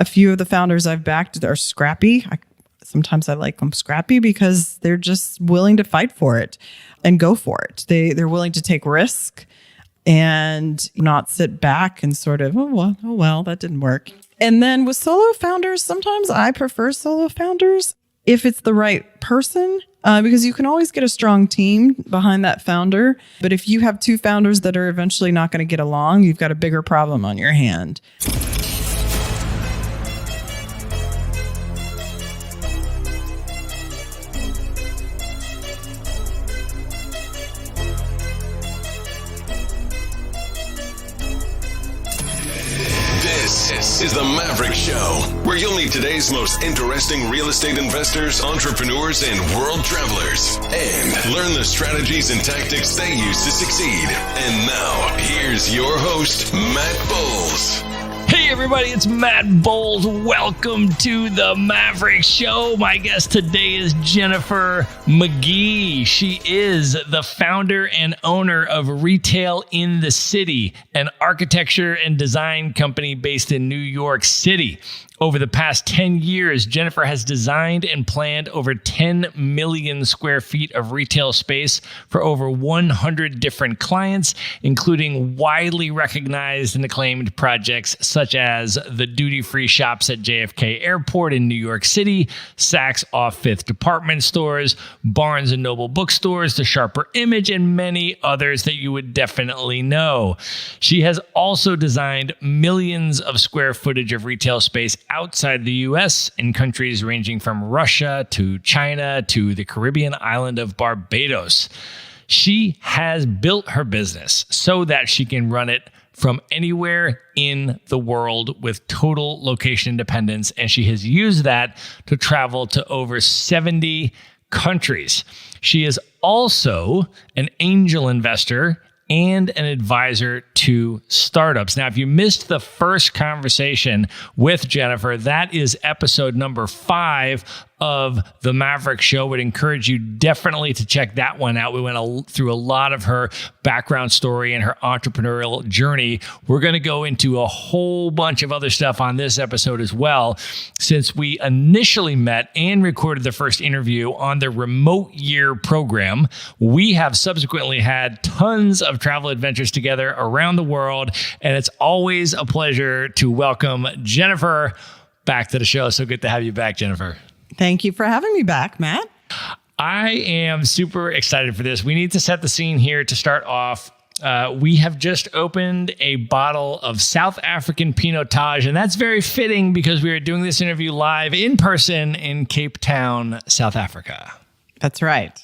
A few of the founders I've backed are scrappy. Sometimes I like them scrappy because they're just willing to fight for it and go for it. They're willing to take risk and not sit back and sort of, oh well, that didn't work. And then with solo founders, sometimes I prefer solo founders if it's the right person, because you can always get a strong team behind that founder. But if you have two founders that are eventually not going to get along, you've got a bigger problem on your hand. This is the Maverick Show, where you'll meet today's most interesting real estate investors, entrepreneurs, and world travelers, and learn the strategies and tactics they use to succeed. And now, here's your host, Matt Bowles. Hey everybody, it's Matt Bowles. Welcome to the Maverick Show. My guest today is Jennifer McGee. She is the founder and owner of Retail in the City, an architecture and design company based in New York City. Over the past 10 years, Jennifer has designed and planned over 10 million square feet of retail space for over 100 different clients, including widely recognized and acclaimed projects such as the duty-free shops at JFK Airport in New York City, Saks Off 5th department stores, Barnes & Noble bookstores, the Sharper Image, and many others that you would definitely know. She has also designed millions of square footage of retail space outside the U.S. in countries ranging from Russia to China to the Caribbean island of Barbados. She has built her business so that she can run it from anywhere in the world with total location independence, and she has used that to travel to over 70 countries. She is also an angel investor and an advisor to startups. Now, if you missed the first conversation with Jennifer, that is episode number 5 of the Maverick Show. Would encourage you definitely to check that one out. We went through a lot of her background story and her entrepreneurial journey. We're going to go into a whole bunch of other stuff on this episode as well. Since we initially met and recorded the first interview on the remote year program, we have subsequently had tons of travel adventures together around the world, and it's always a pleasure to welcome Jennifer back to the show. So good to have you back, Jennifer. Thank you for having me back, Matt. I am super excited for this. We need to set the scene here to start off. We have just opened a bottle of South African Pinotage, and that's very fitting because we are doing this interview live in person in Cape Town, South Africa. That's right.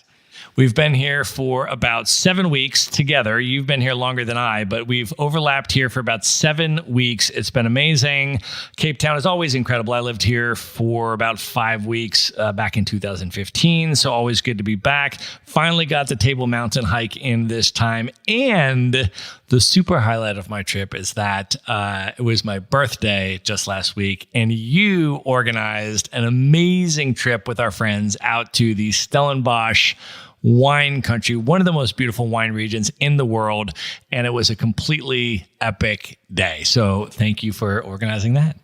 We've been here for about 7 weeks together. You've been here longer than I, but we've overlapped here for about 7 weeks. It's been amazing. Cape Town is always incredible. I lived here for about 5 weeks back in 2015, so always good to be back. Finally got the Table Mountain hike in this time, and the super highlight of my trip is that it was my birthday just last week, and you organized an amazing trip with our friends out to the Stellenbosch wine country, one of the most beautiful wine regions in the world, and it was a completely epic day. So thank you for organizing that.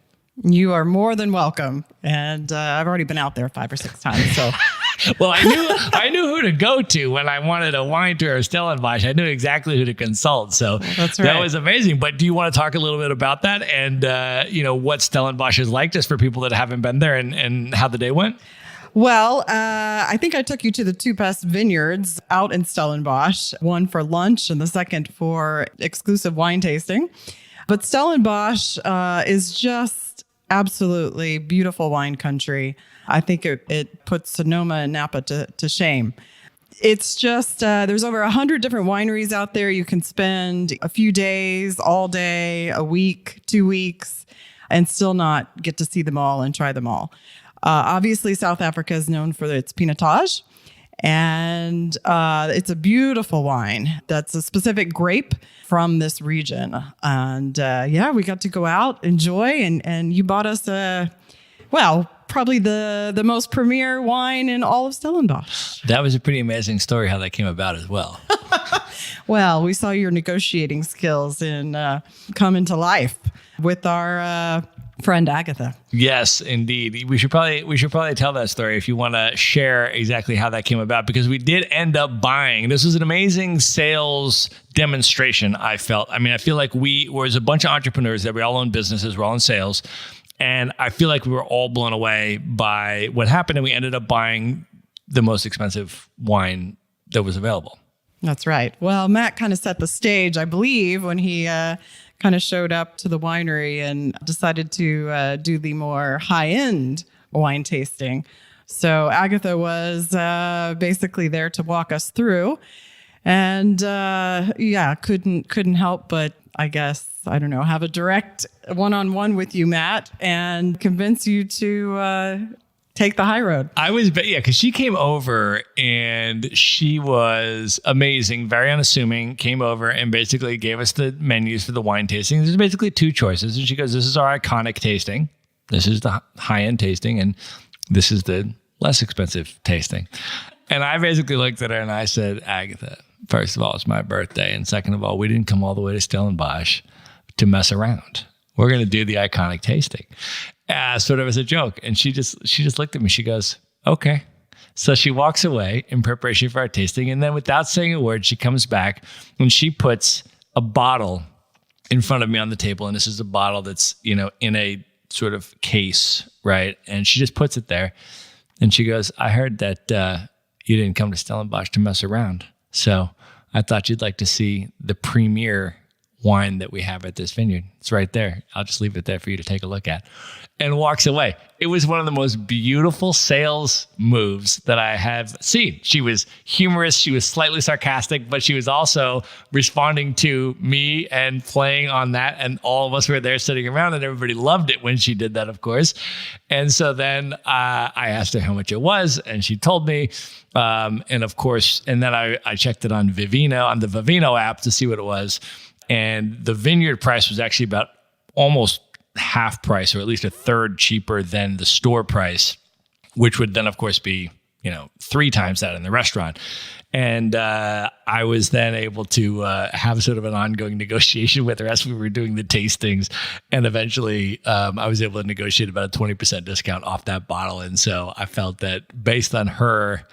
You are more than welcome. And I've already been out there 5 or 6 times. So, well, I knew who to go to when I wanted a wine tour of Stellenbosch. I knew exactly who to consult. So that's right. That was amazing. But do you want to talk a little bit about that and what Stellenbosch is like, just for people that haven't been there, and how the day went? Well, I think I took you to the 2 best vineyards out in Stellenbosch, one for lunch and the second for exclusive wine tasting. But Stellenbosch is just absolutely beautiful wine country. I think it puts Sonoma and Napa to shame. It's just, there's over 100 different wineries out there. You can spend a few days, all day, a week, 2 weeks, and still not get to see them all and try them all. Obviously, South Africa is known for its Pinotage, and it's a beautiful wine. That's a specific grape from this region. And we got to go out, enjoy, and you bought us probably the most premier wine in all of Stellenbosch. That was a pretty amazing story how that came about as well. Well, we saw your negotiating skills come into life with our friend Agatha. Yes, indeed. We should probably tell that story if you want to share exactly how that came about, because we did end up buying. This was an amazing sales demonstration, I felt. I mean, I feel like we was a bunch of entrepreneurs that we all own businesses, we're all in sales. And I feel like we were all blown away by what happened, and we ended up buying the most expensive wine that was available. That's right. Well, Matt kind of set the stage, I believe, when he kind of showed up to the winery and decided to do the more high-end wine tasting. So Agatha was basically there to walk us through, and couldn't help but, I guess, I don't know, have a direct one-on-one with you, Matt, and convince you to take the high road. Because she came over and she was amazing, very unassuming, came over and basically gave us the menus for the wine tasting. There's basically two choices. And she goes, this is our iconic tasting. This is the high-end tasting. And this is the less expensive tasting. And I basically looked at her and I said, Agatha, first of all, it's my birthday. And second of all, we didn't come all the way to Stellenbosch to mess around. We're going to do the iconic tasting. Sort of as a joke. And she just looked at me. She goes, okay. So she walks away in preparation for our tasting. And then without saying a word, she comes back and she puts a bottle in front of me on the table. And this is a bottle that's, in a sort of case, right? And she just puts it there. And she goes, I heard that you didn't come to Stellenbosch to mess around. So I thought you'd like to see the premier wine that we have at this vineyard. It's right there. I'll just leave it there for you to take a look at. And walks away. It was one of the most beautiful sales moves that I have seen. She was humorous. She was slightly sarcastic, but she was also responding to me and playing on that. And all of us were there sitting around, and everybody loved it when she did that, of course. And so then I asked her how much it was, and she told me. And of course, and then I checked it on Vivino, on the Vivino app to see what it was. And the vineyard price was actually about almost half price, or at least a third cheaper than the store price, which would then, of course, be, 3 times that in the restaurant. And I was then able to have sort of an ongoing negotiation with her as we were doing the tastings. And eventually I was able to negotiate about a 20% discount off that bottle. And so I felt that based on her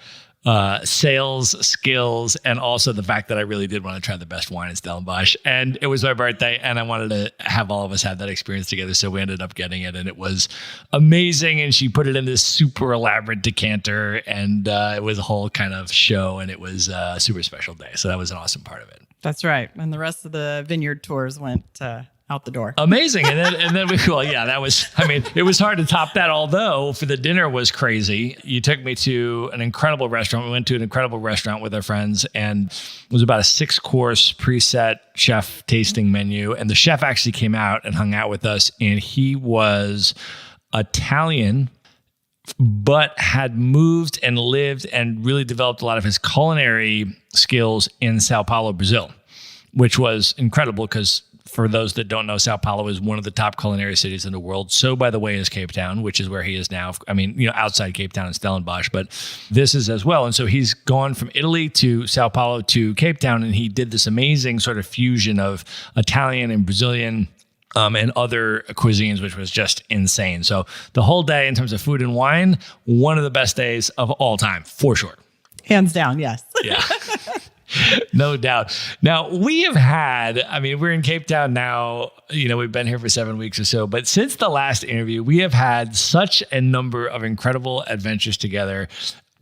sales skills, and also the fact that I really did want to try the best wine in Stellenbosch, and it was my birthday, and I wanted to have all of us have that experience together, so we ended up getting it, and it was amazing. And she put it in this super elaborate decanter, and it was a whole kind of show, and it was a super special day. So that was an awesome part of it. That's right. And the rest of the vineyard tours went out the door. Amazing. And then that was, it was hard to top that, although for the dinner was crazy. You took me to an incredible restaurant. We went to an incredible restaurant with our friends, and it was about a 6-course preset chef tasting menu. And the chef actually came out and hung out with us, and he was Italian, but had moved and lived and really developed a lot of his culinary skills in Sao Paulo, Brazil, which was incredible because, for those that don't know, Sao Paulo is one of the top culinary cities in the world. So, by the way, is Cape Town, which is where he is now. Outside Cape Town and Stellenbosch, but this is as well. And so he's gone from Italy to Sao Paulo to Cape Town, and he did this amazing sort of fusion of Italian and Brazilian and other cuisines, which was just insane. So the whole day in terms of food and wine, one of the best days of all time, for sure. Hands down, yes. Yeah. No doubt. Now, we have had, we're in Cape Town now, we've been here for 7 weeks or so, but since the last interview, we have had such a number of incredible adventures together.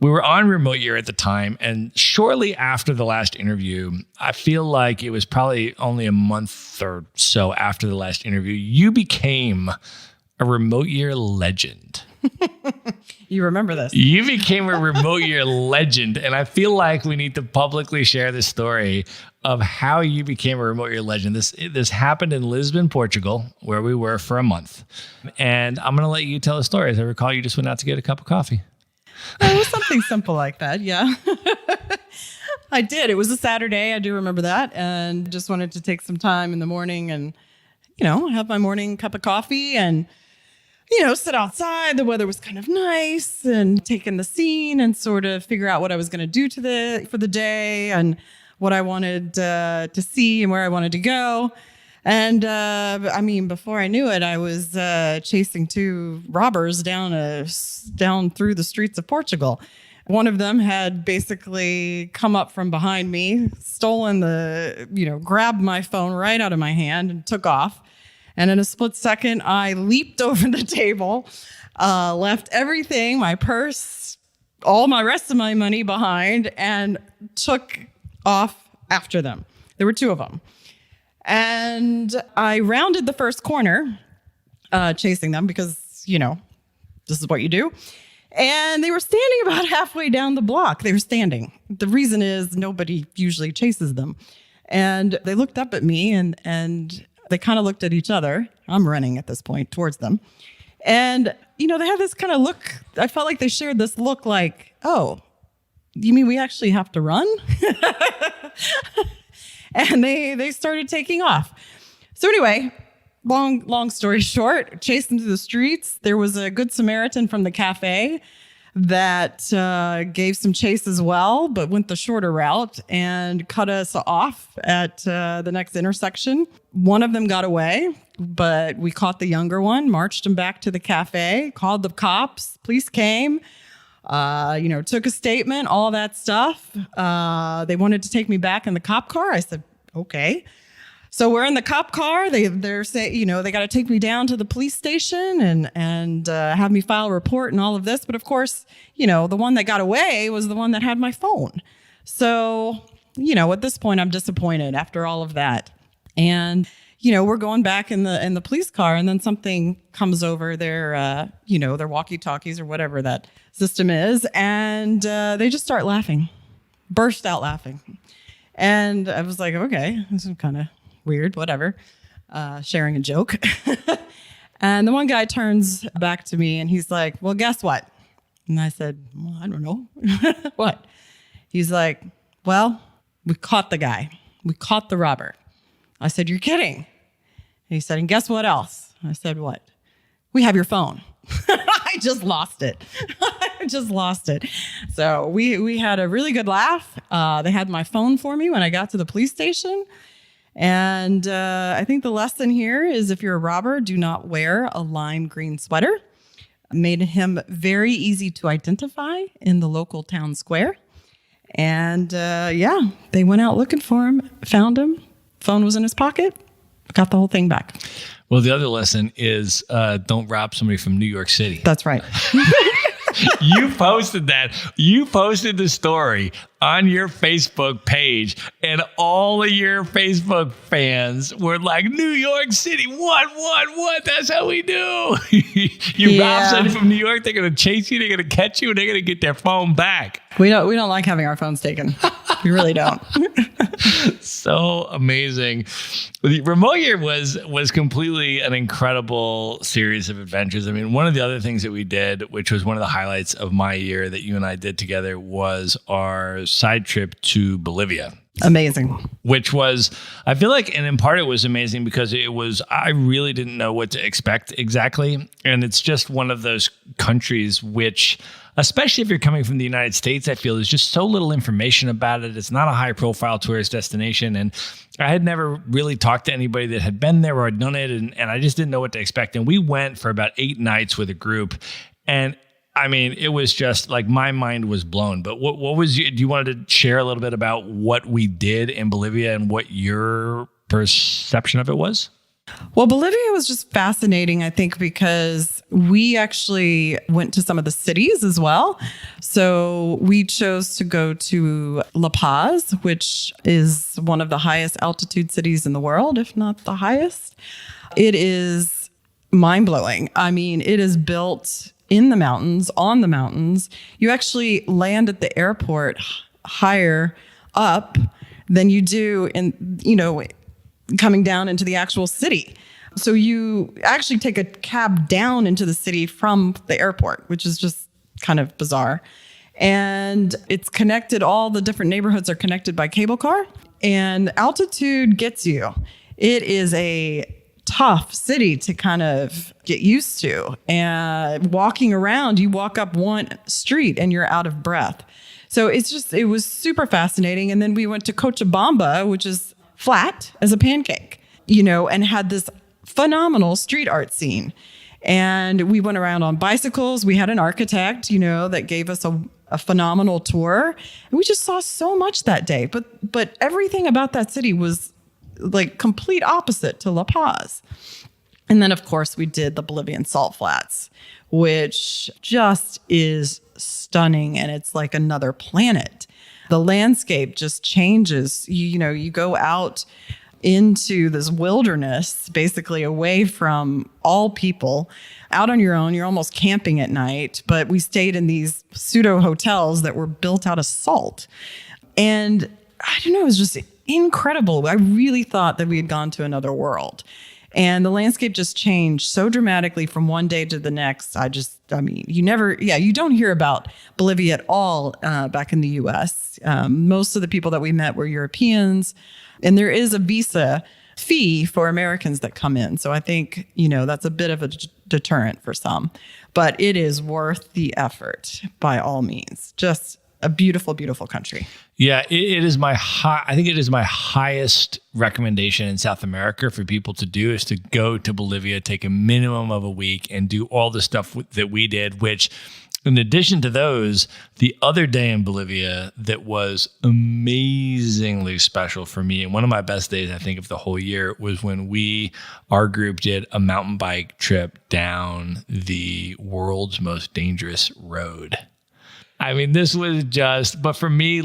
We were on remote year at the time, and shortly after the last interview, I feel like it was probably only a month or so after the last interview, you became a remote year legend. You remember this. You became a remote year legend, and I feel like we need to publicly share the story of how you became a remote year legend. This happened in Lisbon, Portugal, where we were for a month. And I'm going to let you tell the story. As I recall, you just went out to get a cup of coffee. It was something simple like that, yeah. I did. It was a Saturday. I do remember that. And just wanted to take some time in the morning and, have my morning cup of coffee and, sit outside. The weather was kind of nice, and take in the scene and sort of figure out what I was going to do for the day and what I wanted to see and where I wanted to go. And I mean, before I knew it, I was chasing two robbers down through the streets of Portugal. One of them had basically come up from behind me, grabbed my phone right out of my hand and took off. And in a split second, I leaped over the table, left everything, my purse, all my rest of my money behind, and took off after them. There were two of them. And I rounded the first corner, chasing them because, this is what you do. And they were standing about halfway down the block. They were standing. The reason is nobody usually chases them. And they looked up at me and they kind of looked at each other. I'm running at this point towards them. And, they had this kind of look. I felt like they shared this look like, oh, you mean we actually have to run? And they started taking off. So anyway, long story short, chased them through the streets. There was a good Samaritan from the cafe that gave some chase as well, but went the shorter route and cut us off at the next intersection. One of them got away, but we caught the younger one, marched him back to the cafe, called the cops. Police came. Took a statement, all that stuff. They wanted to take me back in the cop car. I said, okay. So we're in the cop car. They're saying, they got to take me down to the police station and have me file a report and all of this. But of course, the one that got away was the one that had my phone. So, at this point, I'm disappointed after all of that. And, we're going back in the police car, and then something comes over their walkie-talkies or whatever that system is, and they just start laughing, burst out laughing. And I was like, okay, this is kind of weird, whatever, sharing a joke. And the one guy turns back to me and he's like, well, guess what? And I said, well, I don't know. What? He's like, well, we caught the guy. We caught the robber. I said, you're kidding. And he said, and guess what else? I said, what? We have your phone. I just lost it. So we had a really good laugh. They had my phone for me when I got to the police station. And I think the lesson here is if you're a robber, do not wear a lime green sweater. Made him very easy to identify in the local town square. And they went out looking for him, found him. Phone was in his pocket. Got the whole thing back. Well, the other lesson is don't rob somebody from New York City. That's right. You posted that. You posted the story on your Facebook page, and all of your Facebook fans were like, New York City, what? That's how we do. You rob somebody from New York, they're going to chase you, they're going to catch you, and they're going to get their phone back. We don't like having our phones taken. We really don't. So amazing. The remote year was completely an incredible series of adventures. I mean, one of the other things that we did, which was one of the highlights of my year that you and I did together, was our side trip to Bolivia. Amazing. Which was, I feel like, and in part it was amazing because I really didn't know what to expect exactly. And it's just one of those countries which, especially if you're coming from the United States, I feel there's just so little information about it. It's not a high profile tourist destination. And I had never really talked to anybody that had been there or had done it. And I just didn't know what to expect. And we went for about 8 nights with a group. And I mean, it was just like my mind was blown. But what was do you wanted to share a little bit about what we did in Bolivia and what your perception of it was? Well, Bolivia was just fascinating, I think, because we actually went to some of the cities as well. So we chose to go to La Paz, which is one of the highest altitude cities in the world, if not the highest. It is mind-blowing. I mean, it is built in the mountains, on the mountains. You actually land at the airport higher up than you do in, coming down into the actual city. So you actually take a cab down into the city from the airport, which is just kind of bizarre. And it's connected, all the different neighborhoods are connected by cable car, and altitude gets you. It is a tough city to kind of get used to. And walking around, you walk up one street and you're out of breath. So it was super fascinating. And then we went to Cochabamba, which is flat as a pancake. and had this phenomenal street art scene. And we went around on bicycles. We had an architect, that gave us a phenomenal tour. And we just saw so much that day. But everything about that city was like complete opposite to La Paz. And then, of course, we did the Bolivian salt flats, which just is stunning. And it's like another planet. The landscape just changes. You go out into this wilderness, basically away from all people, out on your own. You're almost camping at night, but we stayed in these pseudo hotels that were built out of salt. And I don't know, it was just incredible. I really thought that we had gone to another world. And the landscape just changed so dramatically from one day to the next. You don't hear about Bolivia at all back in the US. Most of the people that we met were Europeans. And there is a visa fee for Americans that come in. So I think, that's a bit of a deterrent for some. But it is worth the effort by all means. Just a beautiful, beautiful country. Yeah, it is I think it is my highest recommendation in South America for people to do is to go to Bolivia, take a minimum of a week and do all the stuff that we did, which in addition to those, the other day in Bolivia that was amazingly special for me, and one of my best days, I think, of the whole year, was when our group did a mountain bike trip down the world's most dangerous road. I mean, this was but for me,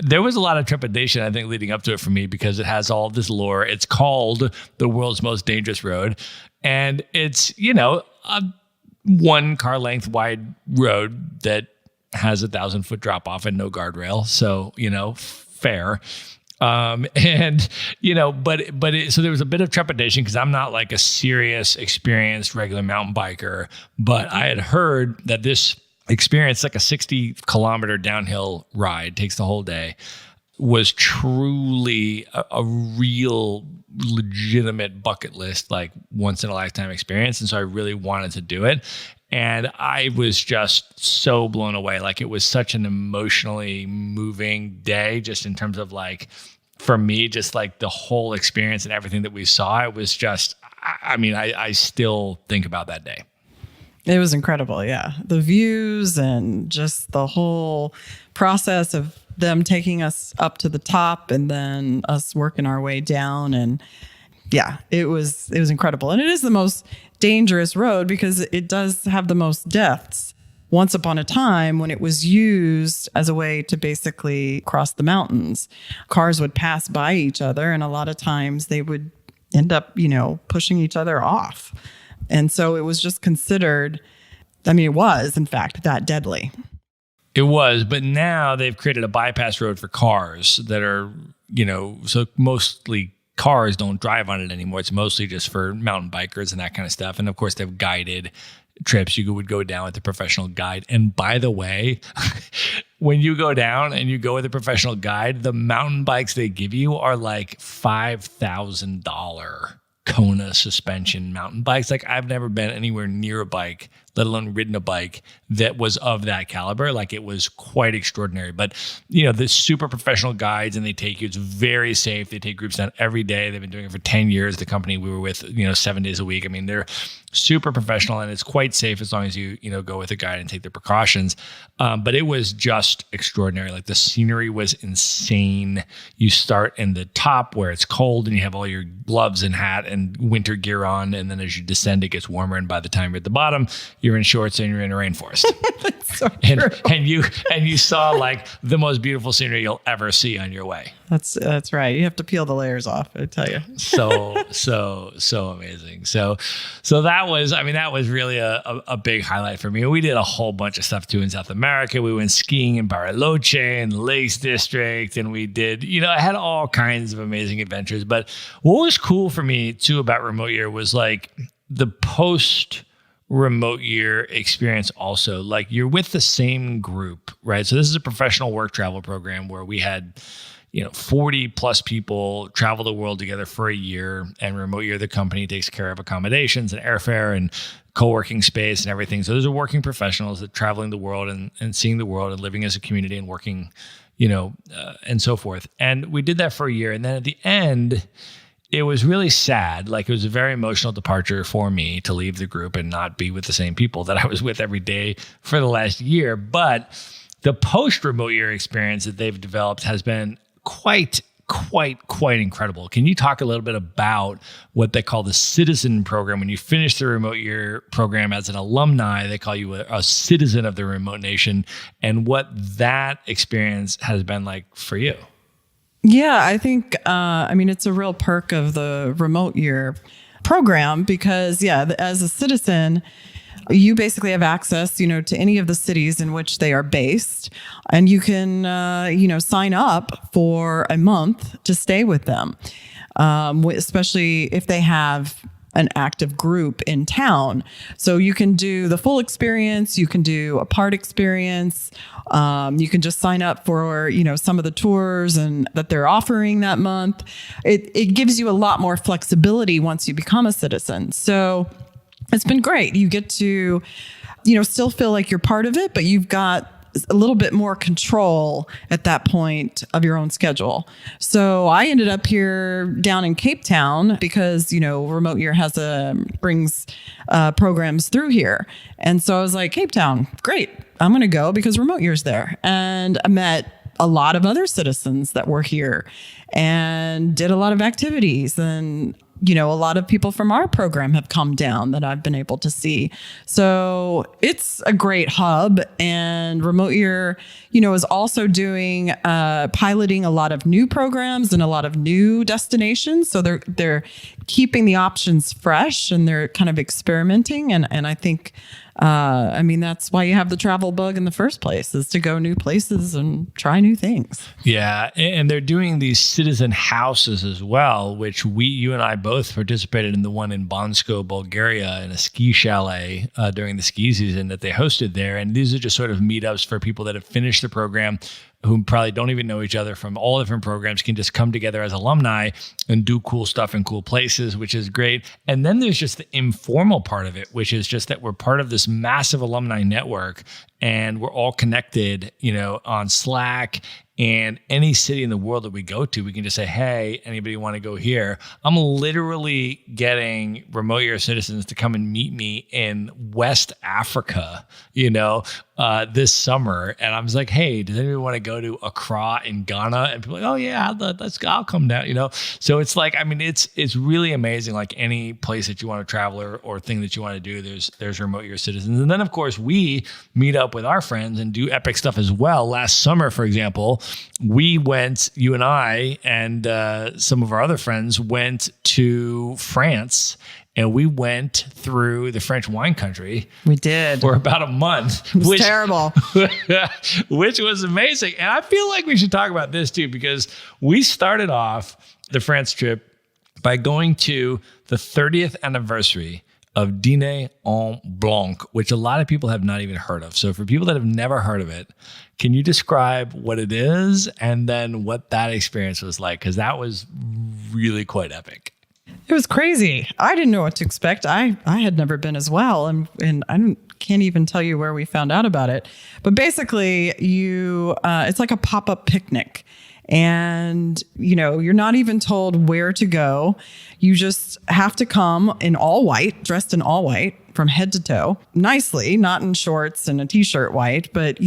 there was a lot of trepidation, I think, leading up to it for me because it has all this lore. It's called the world's most dangerous road. And it's, a 1 car length wide road that has 1,000-foot drop off and no guardrail. So, fair. So there was a bit of trepidation because I'm not like a serious, experienced, regular mountain biker, but I had heard that this experience, like a 60-kilometer downhill ride, takes the whole day, was truly a real legitimate bucket list, like once in a lifetime experience. And so I really wanted to do it. And I was just so blown away. Like it was such an emotionally moving day, just in terms of for me, just like the whole experience and everything that we saw. It was just, I still think about that day. It was incredible. Yeah. The views and just the whole process of them taking us up to the top and then us working our way down. And yeah, it was incredible. And it is the most dangerous road because it does have the most deaths. Once upon a time, when it was used as a way to basically cross the mountains, cars would pass by each other. And a lot of times they would end up, pushing each other off. And so it was just considered, it was, in fact, that deadly. It was, but now they've created a bypass road for cars that are, so mostly cars don't drive on it anymore. It's mostly just for mountain bikers and that kind of stuff. And of course, they've guided trips. You would go down with a professional guide. And by the way, when you go down and you go with a professional guide, the mountain bikes they give you are like $5,000 Kona suspension mountain bikes. Like I've never been anywhere near a bike, let alone ridden a bike that was of that caliber. Like it was quite extraordinary. But, the super professional guides, and they take you, it's very safe. They take groups down every day. They've been doing it for 10 years. The company we were with, 7 days a week. They're super professional and it's quite safe as long as you, go with a guide and take the precautions. But it was just extraordinary. Like the scenery was insane. You start in the top where it's cold and you have all your gloves and hat and winter gear on. And then as you descend, it gets warmer. And by the time you're at the bottom, you're in shorts and you're in a rainforest. That's so true. And you saw like the most beautiful scenery you'll ever see on your way. That's right. You have to peel the layers off, I tell you. So amazing. So that was really a big highlight for me. We did a whole bunch of stuff too in South America. We went skiing in Bariloche and the Lakes District, and we did, I had all kinds of amazing adventures. But what was cool for me too about remote year was like the post remote year experience also. Like you're with the same group, right? So this is a professional work travel program where we had 40 plus people travel the world together for a year, and remote year, the company takes care of accommodations and airfare and co-working space and everything. So those are working professionals that traveling the world and seeing the world and living as a community and working, and so forth. And we did that for a year. And then at the end, it was really sad. Like, it was a very emotional departure for me to leave the group and not be with the same people that I was with every day for the last year. But the post-remote year experience that they've developed has been quite incredible. Can you talk a little bit about what they call the citizen program? When you finish the remote year program as an alumni, they call you a citizen of the remote nation, and what that experience has been like for you. Yeah, I think, it's a real perk of the remote year program because, as a citizen, you basically have access, to any of the cities in which they are based, and you can, sign up for a month to stay with them, especially if they have an active group in town. So you can do the full experience, you can do a part experience, you can just sign up for, some of the tours and that they're offering that month. It gives you a lot more flexibility once you become a citizen. So it's been great. You get to, still feel like you're part of it, but you've got a little bit more control at that point of your own schedule. So I ended up here down in Cape Town because, Remote Year brings programs through here. And so I was like, Cape Town, great. I'm going to go because Remote Year's there. And I met a lot of other citizens that were here and did a lot of activities, and a lot of people from our program have come down that I've been able to see. So it's a great hub, and Remote Year, is also doing, piloting a lot of new programs and a lot of new destinations. So they're keeping the options fresh, and they're kind of experimenting. And I think, that's why you have the travel bug in the first place, is to go new places and try new things. Yeah. And they're doing these citizen houses as well, which you and I both participated in the one in Bansko, Bulgaria, in a ski chalet during the ski season that they hosted there. And these are just sort of meetups for people that have finished the program, who probably don't even know each other from all different programs, can just come together as alumni and do cool stuff in cool places, which is great. And then there's just the informal part of it, which is just that we're part of this massive alumni network, and we're all connected, on Slack. And any city in the world that we go to, we can just say, hey, anybody want to go here? I'm literally getting Remote Year citizens to come and meet me in West Africa, this summer. And I was like, hey, does anybody want to go to Accra in Ghana? And people are like, oh yeah, I'll come down, So it's like, it's really amazing. Like any place that you want to travel or thing that you want to do, there's Remote Year citizens. And then of course we meet up with our friends and do epic stuff as well. Last summer, for example, we went, you and I and some of our other friends went to France, and we went through the French wine country. We did. For about a month. It was terrible. Which was amazing. And I feel like we should talk about this too, because we started off the France trip by going to the 30th anniversary of Dîner en Blanc, which a lot of people have not even heard of. So for people that have never heard of it, can you describe what it is and then what that experience was like? Because that was really quite epic. It was crazy. I didn't know what to expect. I had never been as well. And can't even tell you where we found out about it. But basically, it's like a pop-up picnic. And, you're not even told where to go. You just have to come in all white, dressed in all white from head to toe, nicely, not in shorts and a t-shirt white, but,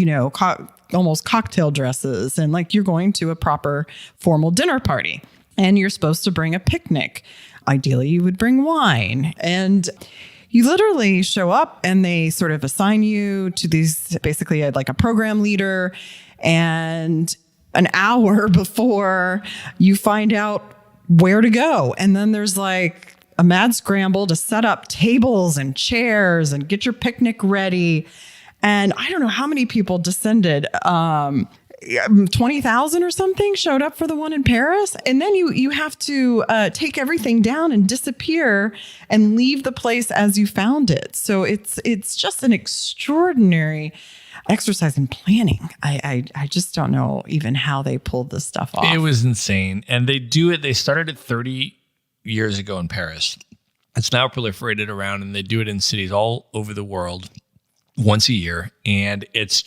almost cocktail dresses, and like you're going to a proper formal dinner party, and you're supposed to bring a picnic. Ideally, you would bring wine, and you literally show up and they sort of assign you to these, basically like a program leader, and an hour before you find out where to go. And then there's like a mad scramble to set up tables and chairs and get your picnic ready. And I don't know how many people descended, 20,000 or something showed up for the one in Paris. And then you have to take everything down and disappear and leave the place as you found it. So it's just an extraordinary exercise in planning. I just don't know even how they pulled this stuff off. It was insane. And they started it 30 years ago in Paris. It's now proliferated around, and they do it in cities all over the world once a year. And it's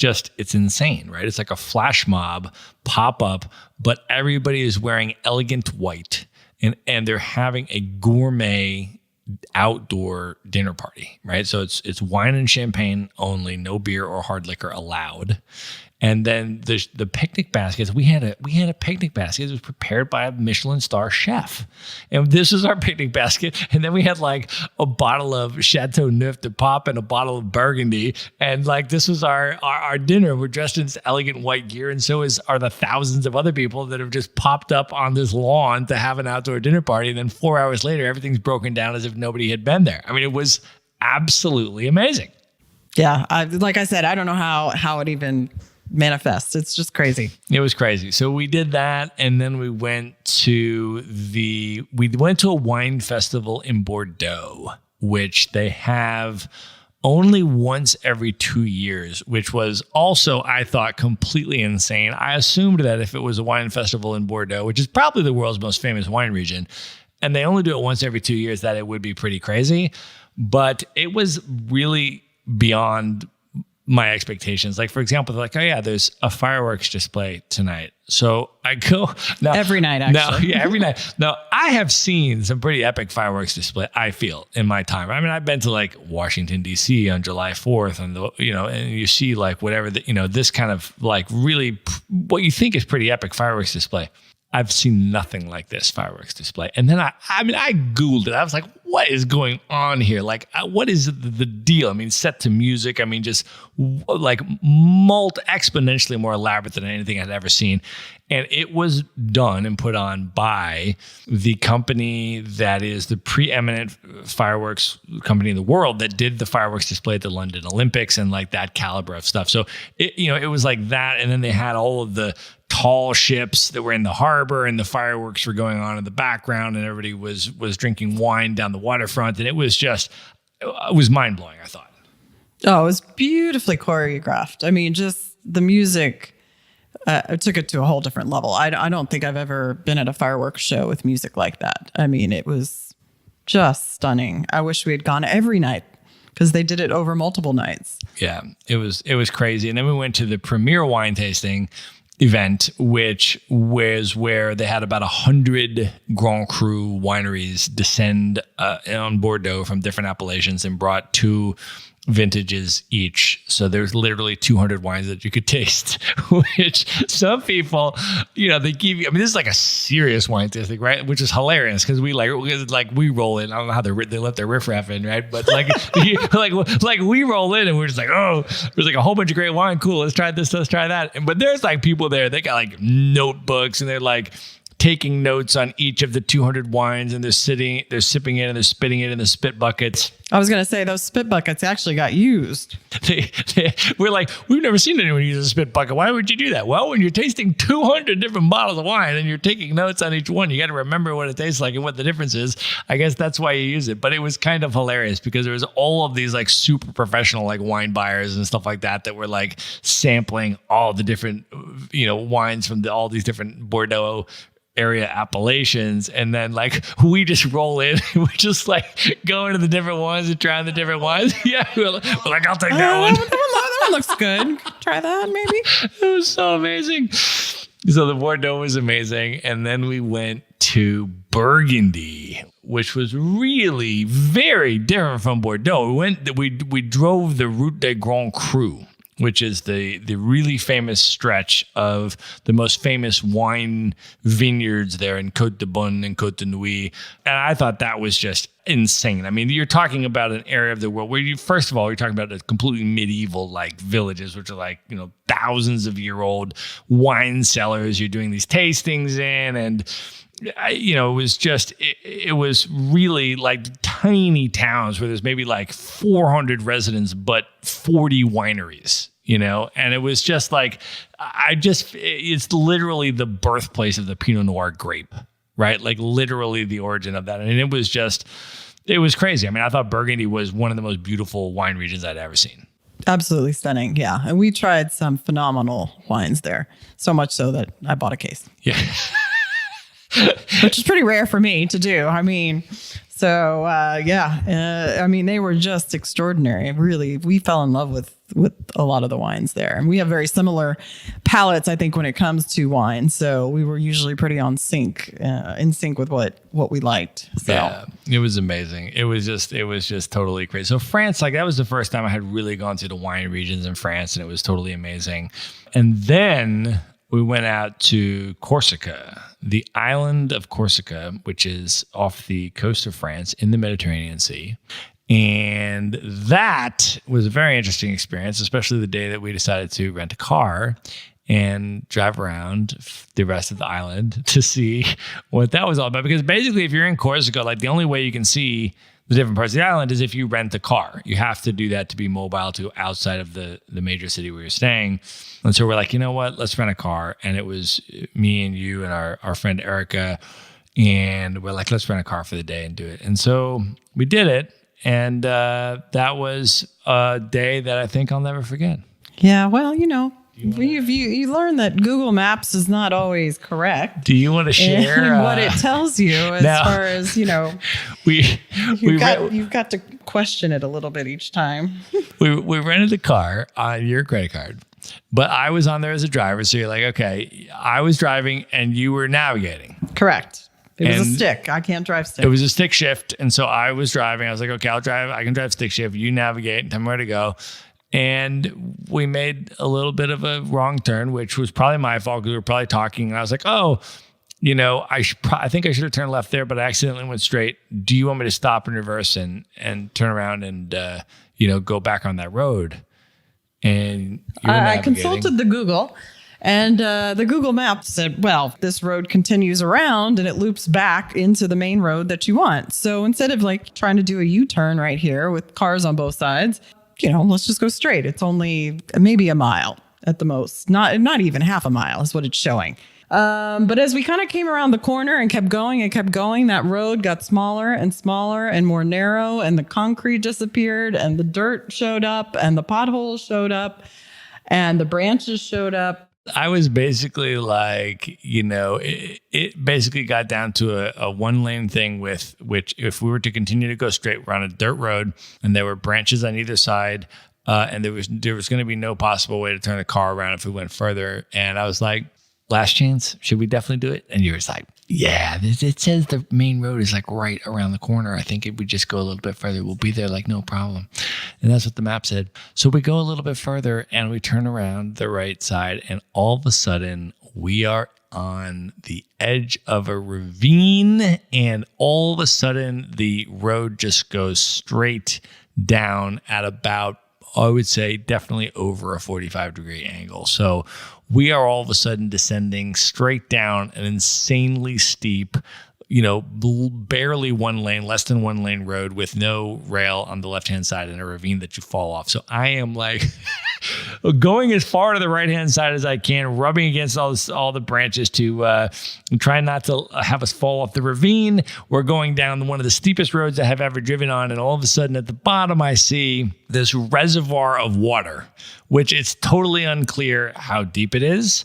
insane, right? It's like a flash mob pop up, but everybody is wearing elegant white. and they're having a gourmet outdoor dinner party, right? So it's wine and champagne only, no beer or hard liquor allowed. And then the picnic baskets, we had a picnic basket. It was prepared by a Michelin star chef. And this is our picnic basket. And then we had like a bottle of Chateau Neuf de Pop and a bottle of Burgundy. And like, this was our dinner. We're dressed in this elegant white gear. And so are the thousands of other people that have just popped up on this lawn to have an outdoor dinner party. And then 4 hours later, everything's broken down as if nobody had been there. I mean, it was absolutely amazing. Yeah. Like I said, I don't know how it even manifests. It's just crazy. It was crazy. So we did that, and then we went to a wine festival in Bordeaux, which they have only once every 2 years, which was also, I thought, completely insane. I assumed that if it was a wine festival in Bordeaux, which is probably the world's most famous wine region, and they only do it once every 2 years, that it would be pretty crazy. But it was really beyond my expectations. Like, for example, they're like, oh yeah, there's a fireworks display tonight. So I go now, every night, actually. Every night. Now, I have seen some pretty epic fireworks display, I feel, in my time. I mean, I've been to like Washington, D.C. on July 4th, and and you see like whatever, this kind of like really what you think is pretty epic fireworks display. I've seen nothing like this fireworks display. And then I Googled it. I was like, what is going on here? Like, what is the deal? I mean, set to music. I mean, just like exponentially more elaborate than anything I'd ever seen. And it was done and put on by the company that is the preeminent fireworks company in the world that did the fireworks display at the London Olympics and like that caliber of stuff. So it was like that. And then they had all of the tall ships that were in the harbor, and the fireworks were going on in the background, and everybody was drinking wine down the waterfront. And it was mind-blowing, I thought. Oh, it was beautifully choreographed. I mean, just the music took it to a whole different level. I don't think I've ever been at a fireworks show with music like that. I mean, it was just stunning. I wish we had gone every night, because they did it over multiple nights. Yeah, it was crazy. And then we went to the premier wine tasting event, which was where they had about 100 Grand Cru wineries descend on Bordeaux from different appellations and brought 2 vintages each. So there's literally 200 wines that you could taste, which some people, they give you, I mean, this is like a serious wine tasting, right? Which is hilarious, because we roll in. I don't know how they let their riffraff in, right? But like, like we roll in and we're just like, oh, there's like a whole bunch of great wine. Cool. Let's try this. Let's try that. But there's like people there, they got like notebooks, and they're like taking notes on each of the 200 wines, and they're sipping it, and they're spitting it in the spit buckets. I was going to say, those spit buckets actually got used. We're like, we've never seen anyone use a spit bucket. Why would you do that? Well, when you're tasting 200 different bottles of wine and you're taking notes on each one, you got to remember what it tastes like and what the difference is. I guess that's why you use it. But it was kind of hilarious, because there was all of these like super professional like wine buyers and stuff like that were like sampling all the different wines from all these different Bordeaux area appellations, and then like we just roll in, we just like go into the different ones and try the different wines. Yeah, we're like, I'll take that one. That one looks good. Try that, maybe. It was so amazing. So the Bordeaux was amazing, and then we went to Burgundy, which was really very different from Bordeaux. We drove the Route des Grands Crus, which is the really famous stretch of the most famous wine vineyards there in Côte de Beaune and Côte de Nuits. And I thought that was just insane. I mean, you're talking about an area of the world where first of all, you're talking about a completely medieval like villages, which are like, thousands of year old wine cellars you're doing these tastings in. And it was really like tiny towns where there's maybe like 400 residents, but 40 wineries, and it was just like, it's literally the birthplace of the Pinot Noir grape, right? Like literally the origin of that. And it was crazy. I mean, I thought Burgundy was one of the most beautiful wine regions I'd ever seen. Absolutely stunning. Yeah. And we tried some phenomenal wines there. So much so that I bought a case. Yeah. Which is pretty rare for me to do. I mean, So, I mean, they were just extraordinary. Really, we fell in love with a lot of the wines there. And we have very similar palates, I think, when it comes to wine. So we were usually pretty in sync with what we liked. So. Yeah, it was amazing. It was just totally crazy. So France, like that was the first time I had really gone to the wine regions in France, and it was totally amazing. And then we went out to Corsica, the island of Corsica, which is off the coast of France in the Mediterranean Sea. And that was a very interesting experience, especially the day that we decided to rent a car and drive around the rest of the island to see what that was all about. Because basically, if you're in Corsica, like the only way you can see the different parts of the island is if you rent a car. You have to do that to be mobile to outside of the major city where you're staying. And so we're like, you know what? Let's rent a car. And it was me and you and our friend Erica. And we're like, let's rent a car for the day and do it. And so we did it. And that was a day that I think I'll never forget. Yeah, well, you learn that Google Maps is not always correct. Do you want to share what it tells you as far as, you've got to question it a little bit each time. we rented a car on your credit card, but I was on there as a driver. So you're like, okay, I was driving and you were navigating. Correct. It was a stick. I can't drive stick. It was a stick shift. And so I was driving. I was like, okay, I can drive stick shift. You navigate and tell me where to go. And we made a little bit of a wrong turn, which was probably my fault because we were probably talking. And I was like, I think I should have turned left there, but I accidentally went straight. Do you want me to stop and reverse and turn around and, go back on that road? And I consulted the Google. And the Google Maps said, well, this road continues around and it loops back into the main road that you want. So instead of like trying to do a U-turn right here with cars on both sides, let's just go straight. It's only maybe a mile at the most. Not even half a mile is what it's showing. But as we kind of came around the corner and kept going, that road got smaller and smaller and more narrow, and the concrete disappeared and the dirt showed up and the potholes showed up and the branches showed up. I was basically like, it basically got down to a one-lane thing with which if we were to continue to go straight, we're on a dirt road and there were branches on either side, and there was going to be no possible way to turn the car around if we went further. And I was like, last chance, should we definitely do it? And you were like, yeah, it says the main road is like right around the corner. I think if we just go a little bit further, we'll be there like no problem. And that's what the map said. So we go a little bit further and we turn around the right side, and all of a sudden we are on the edge of a ravine, and all of a sudden the road just goes straight down at about, I would say, definitely over a 45-degree angle. So we are all of a sudden descending straight down an insanely steep, barely less than one lane road with no rail on the left-hand side and a ravine that you fall off. So I am like going as far to the right-hand side as I can, rubbing against all the branches to try not to have us fall off the ravine. We're going down one of the steepest roads I have ever driven on. And all of a sudden at the bottom, I see this reservoir of water, which it's totally unclear how deep it is.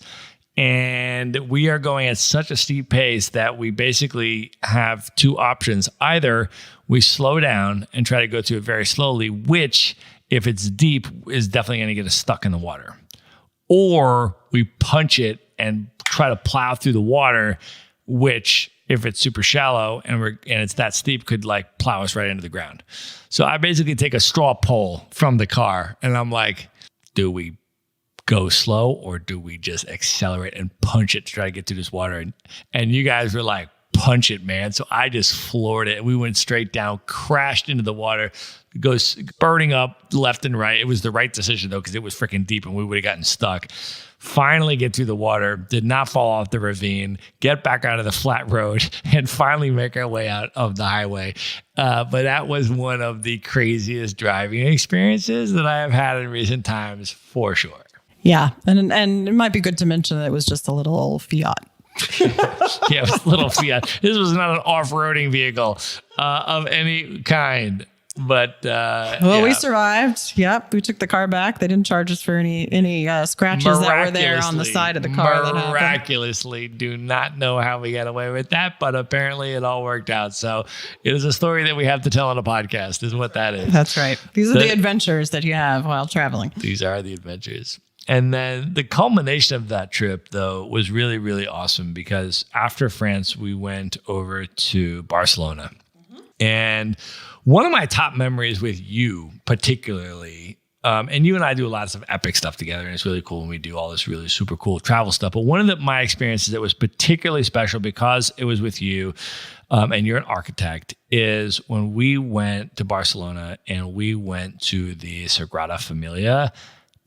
And we are going at such a steep pace that we basically have two options. Either we slow down and try to go to it very slowly, which, if it's deep, is definitely going to get us stuck in the water. Or we punch it and try to plow through the water, which, if it's super shallow and it's that steep, could like plow us right into the ground. So I basically take a straw poll from the car and I'm like, do we go slow or do we just accelerate and punch it to try to get through this water? And you guys were like, punch it, man. So I just floored it. We went straight down, crashed into the water, goes burning up left and right. It was the right decision though, because it was freaking deep and we would have gotten stuck. Finally get through the water, did not fall off the ravine, get back out of the flat road, and finally make our way out of the highway. But that was one of the craziest driving experiences that I have had in recent times, for sure. Yeah, and it might be good to mention that it was just a little old Fiat. Yeah, it was a little Fiat. This was not an off-roading vehicle of any kind. But we survived. Yep, we took the car back. They didn't charge us for any scratches that were there on the side of the car. Miraculously, do not know how we got away with that, but apparently it all worked out. So it is a story that we have to tell on a podcast, is what that is. That's right. These are the adventures that you have while traveling. These are the adventures. And then the culmination of that trip, though, was really, really awesome because after France, we went over to Barcelona. And one of my top memories with you particularly, and you and I do a lot of epic stuff together, and it's really cool when we do all this really super cool travel stuff. But one of my experiences that was particularly special because it was with you, and you're an architect, is when we went to Barcelona and we went to the Sagrada Familia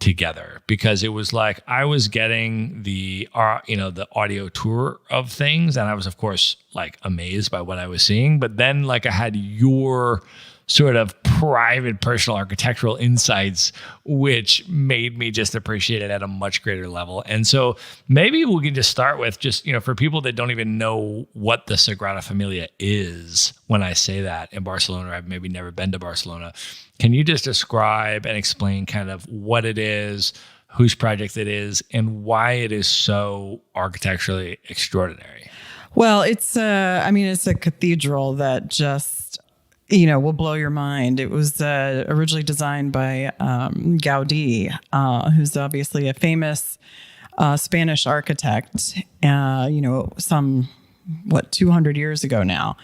together, because it was like I was getting the audio tour of things, and I was of course like amazed by what I was seeing, but then like I had your sort of private personal architectural insights, which made me just appreciate it at a much greater level. And so maybe we can just start with just, for people that don't even know what the Sagrada Familia is, when I say that in Barcelona, I've maybe never been to Barcelona. Can you just describe and explain kind of what it is, whose project it is, and why it is so architecturally extraordinary? Well, it's a cathedral that just, will blow your mind. It was originally designed by Gaudí, who's obviously a famous Spanish architect, 200 years ago now.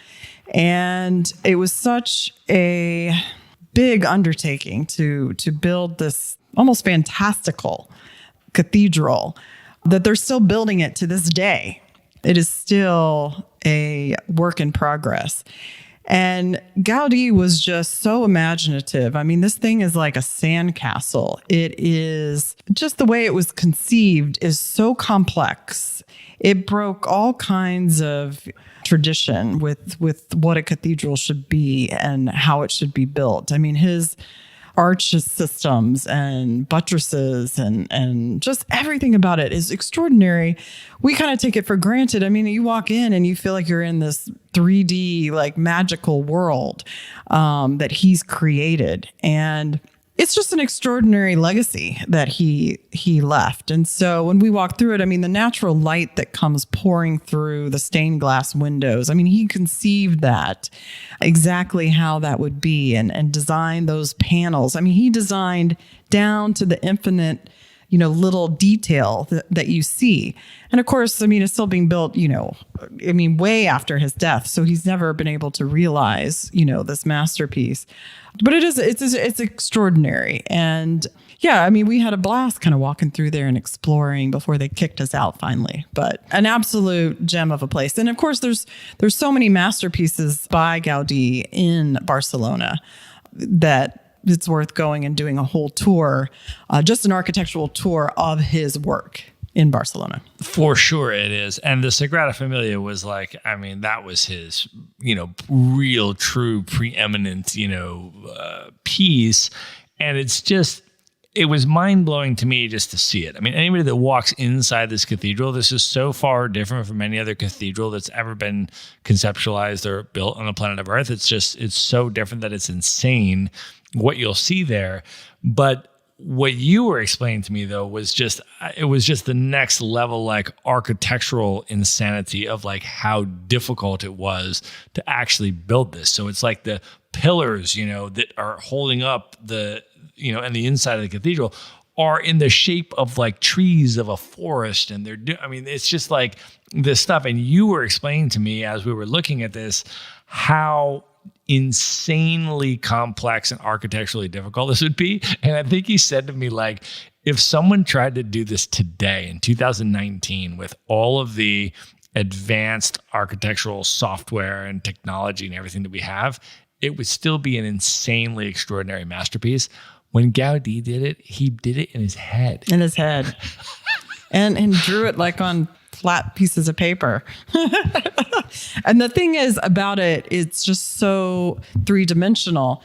And it was such a big undertaking to build this almost fantastical cathedral that they're still building it to this day. It is still a work in progress. And Gaudí was just so imaginative. I mean, this thing is like a sandcastle. It is just the way it was conceived is so complex. It broke all kinds of tradition with what a cathedral should be and how it should be built. I mean, his arch systems and buttresses and just everything about it is extraordinary. We kind of take it for granted. I mean, you walk in and you feel like you're in this 3D like magical world that he's created. And it's just an extraordinary legacy that he left. And so when we walk through it, I mean, the natural light that comes pouring through the stained glass windows, I mean, he conceived that exactly how that would be and designed those panels. I mean, he designed down to the infinite, little detail that you see. And of course, I mean, it's still being built, way after his death. So he's never been able to realize, this masterpiece. But it's extraordinary. And yeah, I mean, we had a blast kind of walking through there and exploring before they kicked us out finally. But an absolute gem of a place. And of course, there's so many masterpieces by Gaudí in Barcelona that it's worth going and doing a whole tour, just an architectural tour of his work in Barcelona. For sure it is. And the Sagrada Familia was like, I mean, that was his, real, true, preeminent, piece. And it was mind-blowing to me just to see it. I mean, anybody that walks inside this cathedral, this is so far different from any other cathedral that's ever been conceptualized or built on the planet of Earth. It's so different that it's insane what you'll see there. But what you were explaining to me, though, was just the next level, like architectural insanity of like how difficult it was to actually build this. So it's like the pillars, that are holding up the, and the inside of the cathedral are in the shape of like trees of a forest. And it's just like this stuff. And you were explaining to me as we were looking at this, how insanely complex and architecturally difficult this would be. And I think he said to me, like, if someone tried to do this today in 2019 with all of the advanced architectural software and technology and everything that we have, it would still be an insanely extraordinary masterpiece. When Gaudí did it, he did it in his head. And drew it like on flat pieces of paper. And the thing is about it, it's just so three-dimensional.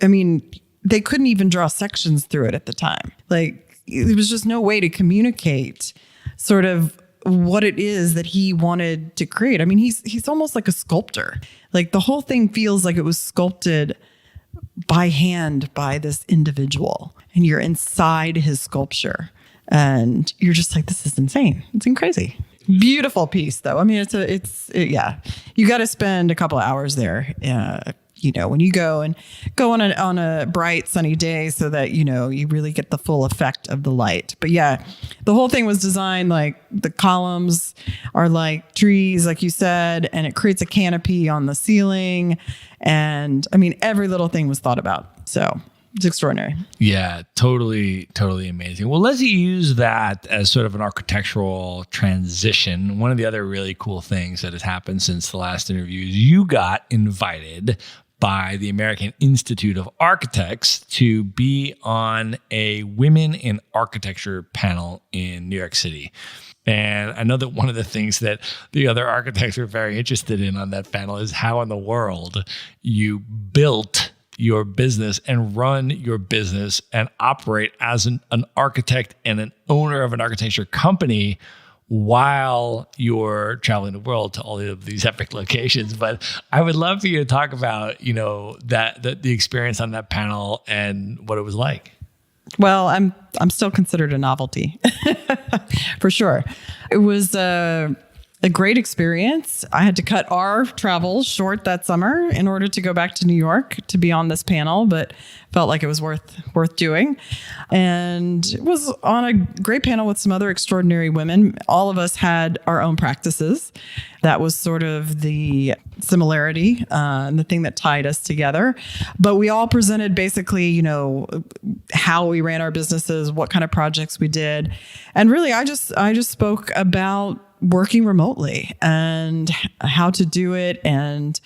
I mean, they couldn't even draw sections through it at the time. Like, there was just no way to communicate sort of what it is that he wanted to create. I mean, he's almost like a sculptor. Like, the whole thing feels like it was sculpted by hand by this individual, and you're inside his sculpture, and you're just like, this is insane. It's crazy. Beautiful piece, though. I mean, yeah. You got to spend a couple of hours there. When you go on a bright sunny day, so that you really get the full effect of the light. But yeah, the whole thing was designed like the columns are like trees, like you said, and it creates a canopy on the ceiling. And I mean, every little thing was thought about. So it's extraordinary. Yeah, totally amazing. Well, let's use that as sort of an architectural transition. One of the other really cool things that has happened since the last interview is you got invited by the American Institute of Architects to be on a Women in Architecture panel in New York City. And I know that one of the things that the other architects are very interested in on that panel is how in the world you built your business and run your business and operate as an architect and an owner of an architecture company while you're traveling the world to all of these epic locations. But I would love for you to talk about, the experience on that panel and what it was like. Well, I'm still considered a novelty for sure. It was a great experience. I had to cut our travel short that summer in order to go back to New York to be on this panel, but felt like it was worth doing. And it was on a great panel with some other extraordinary women. All of us had our own practices. That was sort of the similarity and the thing that tied us together. But we all presented basically, how we ran our businesses, what kind of projects we did. And really, I just spoke about working remotely and how to do it. And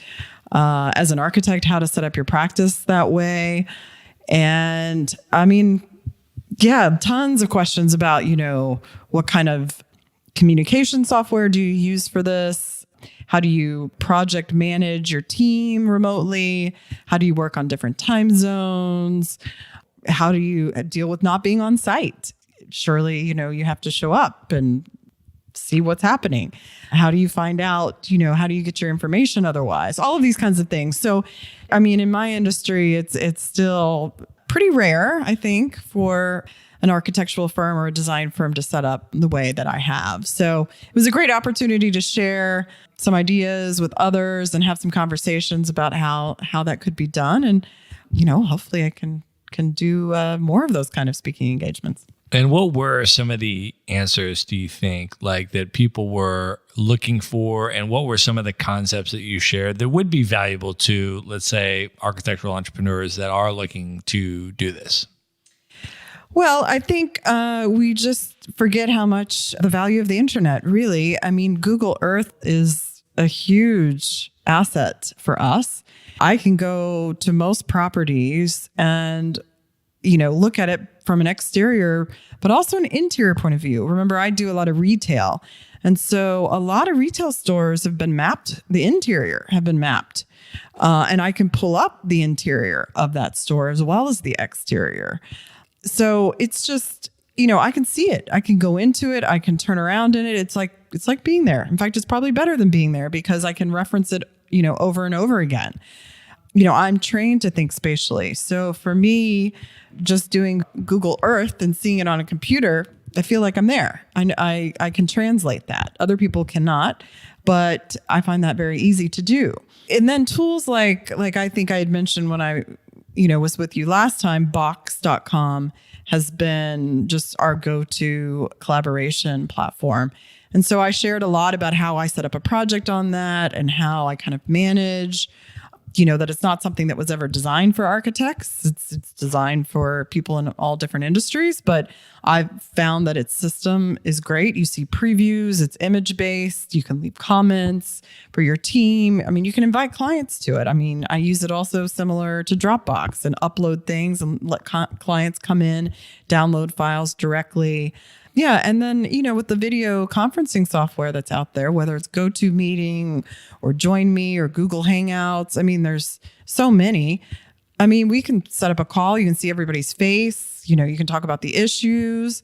as an architect, how to set up your practice that way. And I mean, yeah, tons of questions about, what kind of communication software do you use for this? How do you project manage your team remotely? How do you work on different time zones? How do you deal with not being on site? Surely, you have to show up and see what's happening. How do you find out, how do you get your information otherwise? All of these kinds of things. So, I mean, in my industry, it's still pretty rare, I think, for an architectural firm or a design firm to set up the way that I have. So it was a great opportunity to share some ideas with others and have some conversations about how that could be done. And, hopefully I can do more of those kind of speaking engagements. And what were some of the answers, do you think, like that people were looking for? And what were some of the concepts that you shared that would be valuable to, let's say, architectural entrepreneurs that are looking to do this? Well, I think we just forget how much the value of the internet, really. I mean, Google Earth is a huge asset for us. I can go to most properties and look at it from an exterior, but also an interior point of view. Remember, I do a lot of retail. And so a lot of retail stores have been mapped, the interior have been mapped. And I can pull up the interior of that store as well as the exterior. So it's just, I can see it. I can go into it. I can turn around in it. It's like being there. In fact, it's probably better than being there because I can reference it, over and over again. I'm trained to think spatially. So for me, just doing Google Earth and seeing it on a computer, I feel like I'm there. I can translate that. Other people cannot, but I find that very easy to do. And then tools like I think I had mentioned when I, was with you last time, box.com has been just our go-to collaboration platform. And so I shared a lot about how I set up a project on that and how I kind of manage, that it's not something that was ever designed for architects. It's designed for people in all different industries, but I've found that its system is great. You see previews, it's image-based. You can leave comments for your team. I mean, you can invite clients to it. I mean, I use it also similar to Dropbox and upload things and let clients come in, download files directly. Yeah. And then, with the video conferencing software that's out there, whether it's GoToMeeting or Join Me or Google Hangouts, I mean, there's so many. I mean, we can set up a call. You can see everybody's face. You can talk about the issues.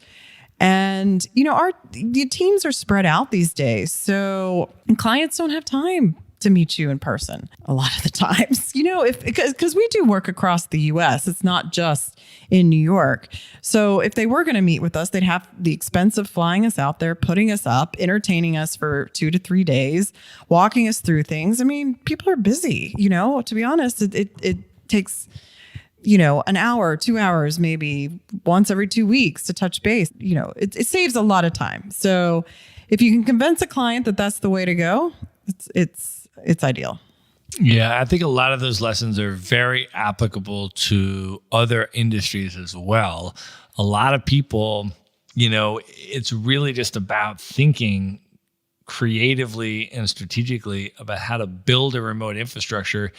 And, the teams are spread out these days. So clients don't have time to meet you in person a lot of the times, because we do work across the US. It's not just in New York. So if they were going to meet with us, they'd have the expense of flying us out there, putting us up, entertaining us for 2 to 3 days, walking us through things. I mean, people are busy, to be honest, it takes, an hour, 2 hours, maybe once every 2 weeks to touch base. It saves a lot of time. So if you can convince a client that that's the way to go, it's ideal. Yeah, I think a lot of those lessons are very applicable to other industries as well. A lot of people, it's really just about thinking creatively and strategically about how to build a remote infrastructure,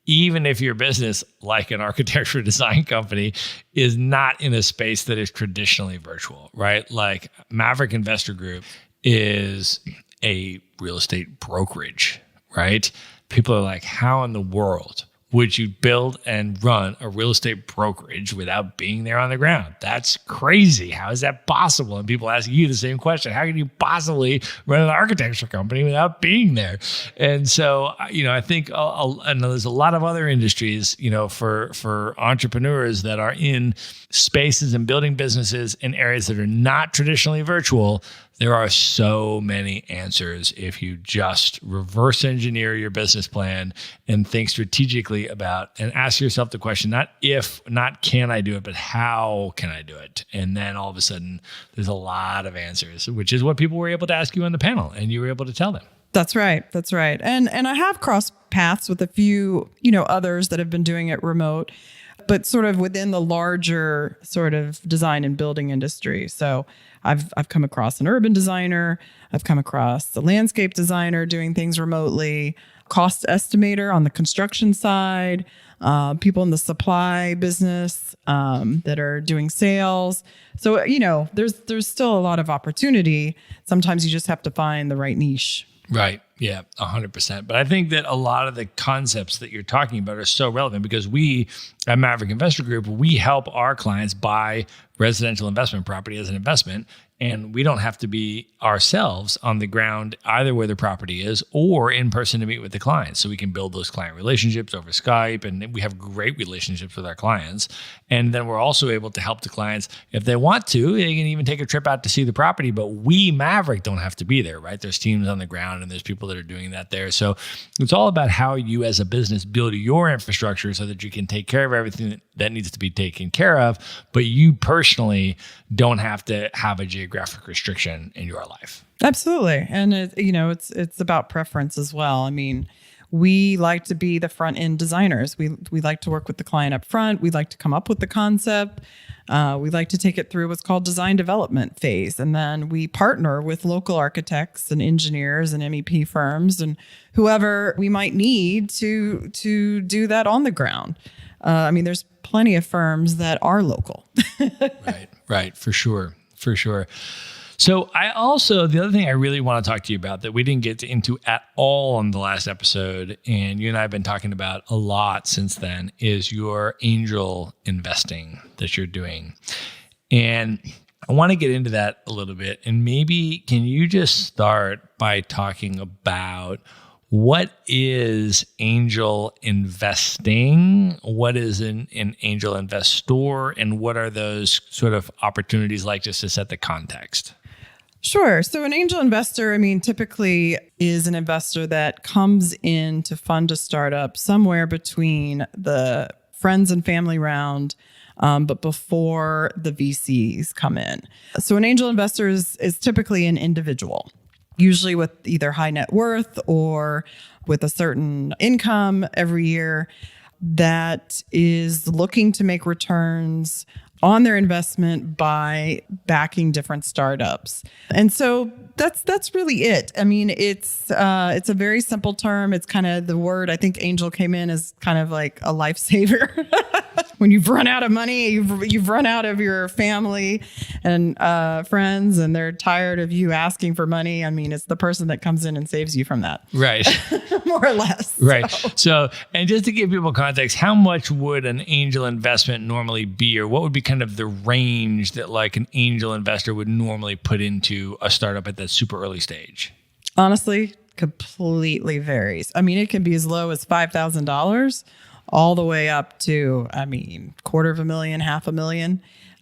even if your business, like an architecture design company, is not in a space that is traditionally virtual, right? Like Maverick Investor Group is a real estate brokerage, right? People are like, how in the world would you build and run a real estate brokerage without being there on the ground? That's crazy. How is that possible? And people ask you the same question. How can you possibly run an architecture company without being there? And so, I think and there's a lot of other industries, for entrepreneurs that are in spaces and building businesses in areas that are not traditionally virtual. There are so many answers if you just reverse engineer your business plan and think strategically about and ask yourself the question, not if, not can I do it, but how can I do it? And then all of a sudden, there's a lot of answers, which is what people were able to ask you on the panel, and you were able to tell them. That's right. That's right. And I have crossed paths with a few, others that have been doing it remote, but sort of within the larger sort of design and building industry. So I've come across an urban designer. I've come across a landscape designer doing things remotely, cost estimator on the construction side, people in the supply business that are doing sales. So, there's still a lot of opportunity. Sometimes you just have to find the right niche. Right. Yeah, 100%. But I think that a lot of the concepts that you're talking about are so relevant because we at Maverick Investor Group, we help our clients buy residential investment property as an investment. And we don't have to be ourselves on the ground either where the property is or in person to meet with the clients. So we can build those client relationships over Skype, and we have great relationships with our clients. And then we're also able to help the clients if they want to. They can even take a trip out to see the property, but we, Maverick, don't have to be there, right? There's teams on the ground and there's people that are doing that there. So it's all about how you as a business build your infrastructure so that you can take care of everything that needs to be taken care of, but you personally don't have to have a geographic restriction in your life. Absolutely. And it's about preference as well. I mean, we like to be the front end designers. We like to work with the client up front. We like to come up with the concept. We like to take it through what's called design development phase. And then we partner with local architects and engineers and MEP firms and whoever we might need to do that on the ground. There's plenty of firms that are local. Right. For sure. So the other thing I really want to talk to you about that we didn't get into at all on the last episode, and you and I have been talking about a lot since then, is your angel investing that you're doing. And I want to get into that a little bit. And maybe can you just start by talking about what is angel investing? What is an angel investor? And what are those sort of opportunities like, just to set the context? Sure. So an angel investor, typically is an investor that comes in to fund a startup somewhere between the friends and family round, but before the VCs come in. So an angel investor is typically an individual, usually with either high net worth or with a certain income every year, that is looking to make returns on their investment by backing different startups. And so that's really it. It's a very simple term. It's kind of the word, I think angel came in as kind of like a lifesaver. When you've run out of money, you've run out of your family and friends, and they're tired of you asking for money. It's the person that comes in and saves you from that. Right. More or less. Right. So, and just to give people context, how much would an angel investment normally be, or what would be kind of the range that like an angel investor would normally put into a startup at that super early stage? Honestly, completely varies. I mean, it can be as low as $5,000 all the way up to, $250,000, $500,000.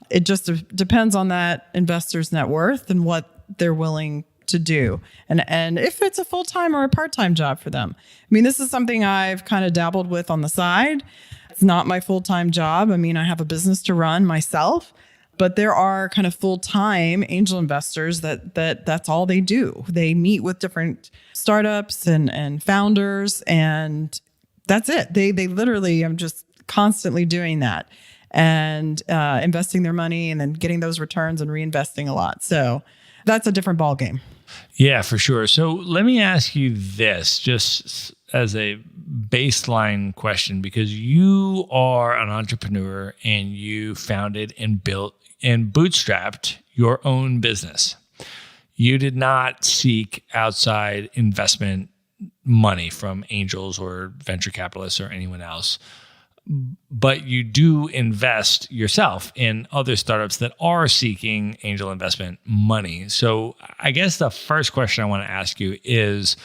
It just depends on that investor's net worth and what they're willing to do. And if it's a full-time or a part-time job for them. I mean, this is something I've kind of dabbled with on the side. It's not my full-time job. I mean, I have a business to run myself, but there are kind of full-time angel investors that's all they do. They meet with different startups and founders, and that's it. They literally, I'm just constantly doing that and investing their money and then getting those returns and reinvesting a lot. So that's a different ballgame. Yeah, for sure. So let me ask you this, just as a baseline question, because you are an entrepreneur and you founded and built and bootstrapped your own business. You did not seek outside investment money from angels or venture capitalists or anyone else, but you do invest yourself in other startups that are seeking angel investment money. So I guess the first question I want to ask you is,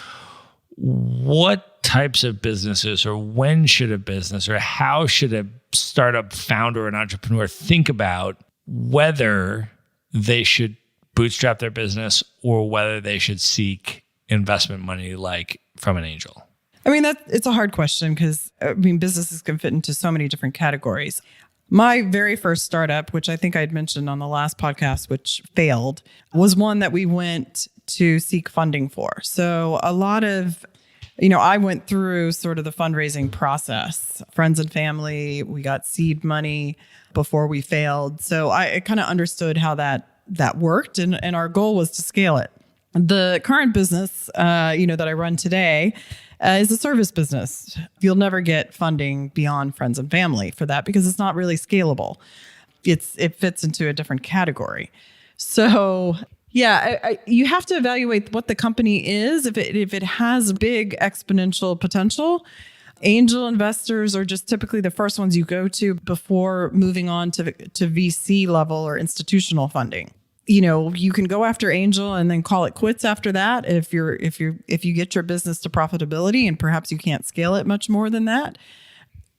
what types of businesses, or when should a business, or how should a startup founder or an entrepreneur think about whether they should bootstrap their business or whether they should seek investment money like from an angel? I mean, it's a hard question because, businesses can fit into so many different categories. My very first startup, which I think I'd mentioned on the last podcast, which failed, was one that we went to seek funding for. So a lot of, I went through sort of the fundraising process, friends and family, we got seed money before we failed. So I kind of understood how that worked, and our goal was to scale it. The current business, that I run today is a service business. You'll never get funding beyond friends and family for that because it's not really scalable. It fits into a different category. So yeah, you have to evaluate what the company is. If it has big exponential potential, angel investors are just typically the first ones you go to before moving on to VC level or institutional funding. You can go after angel and then call it quits after that if you get your business to profitability, and perhaps you can't scale it much more than that.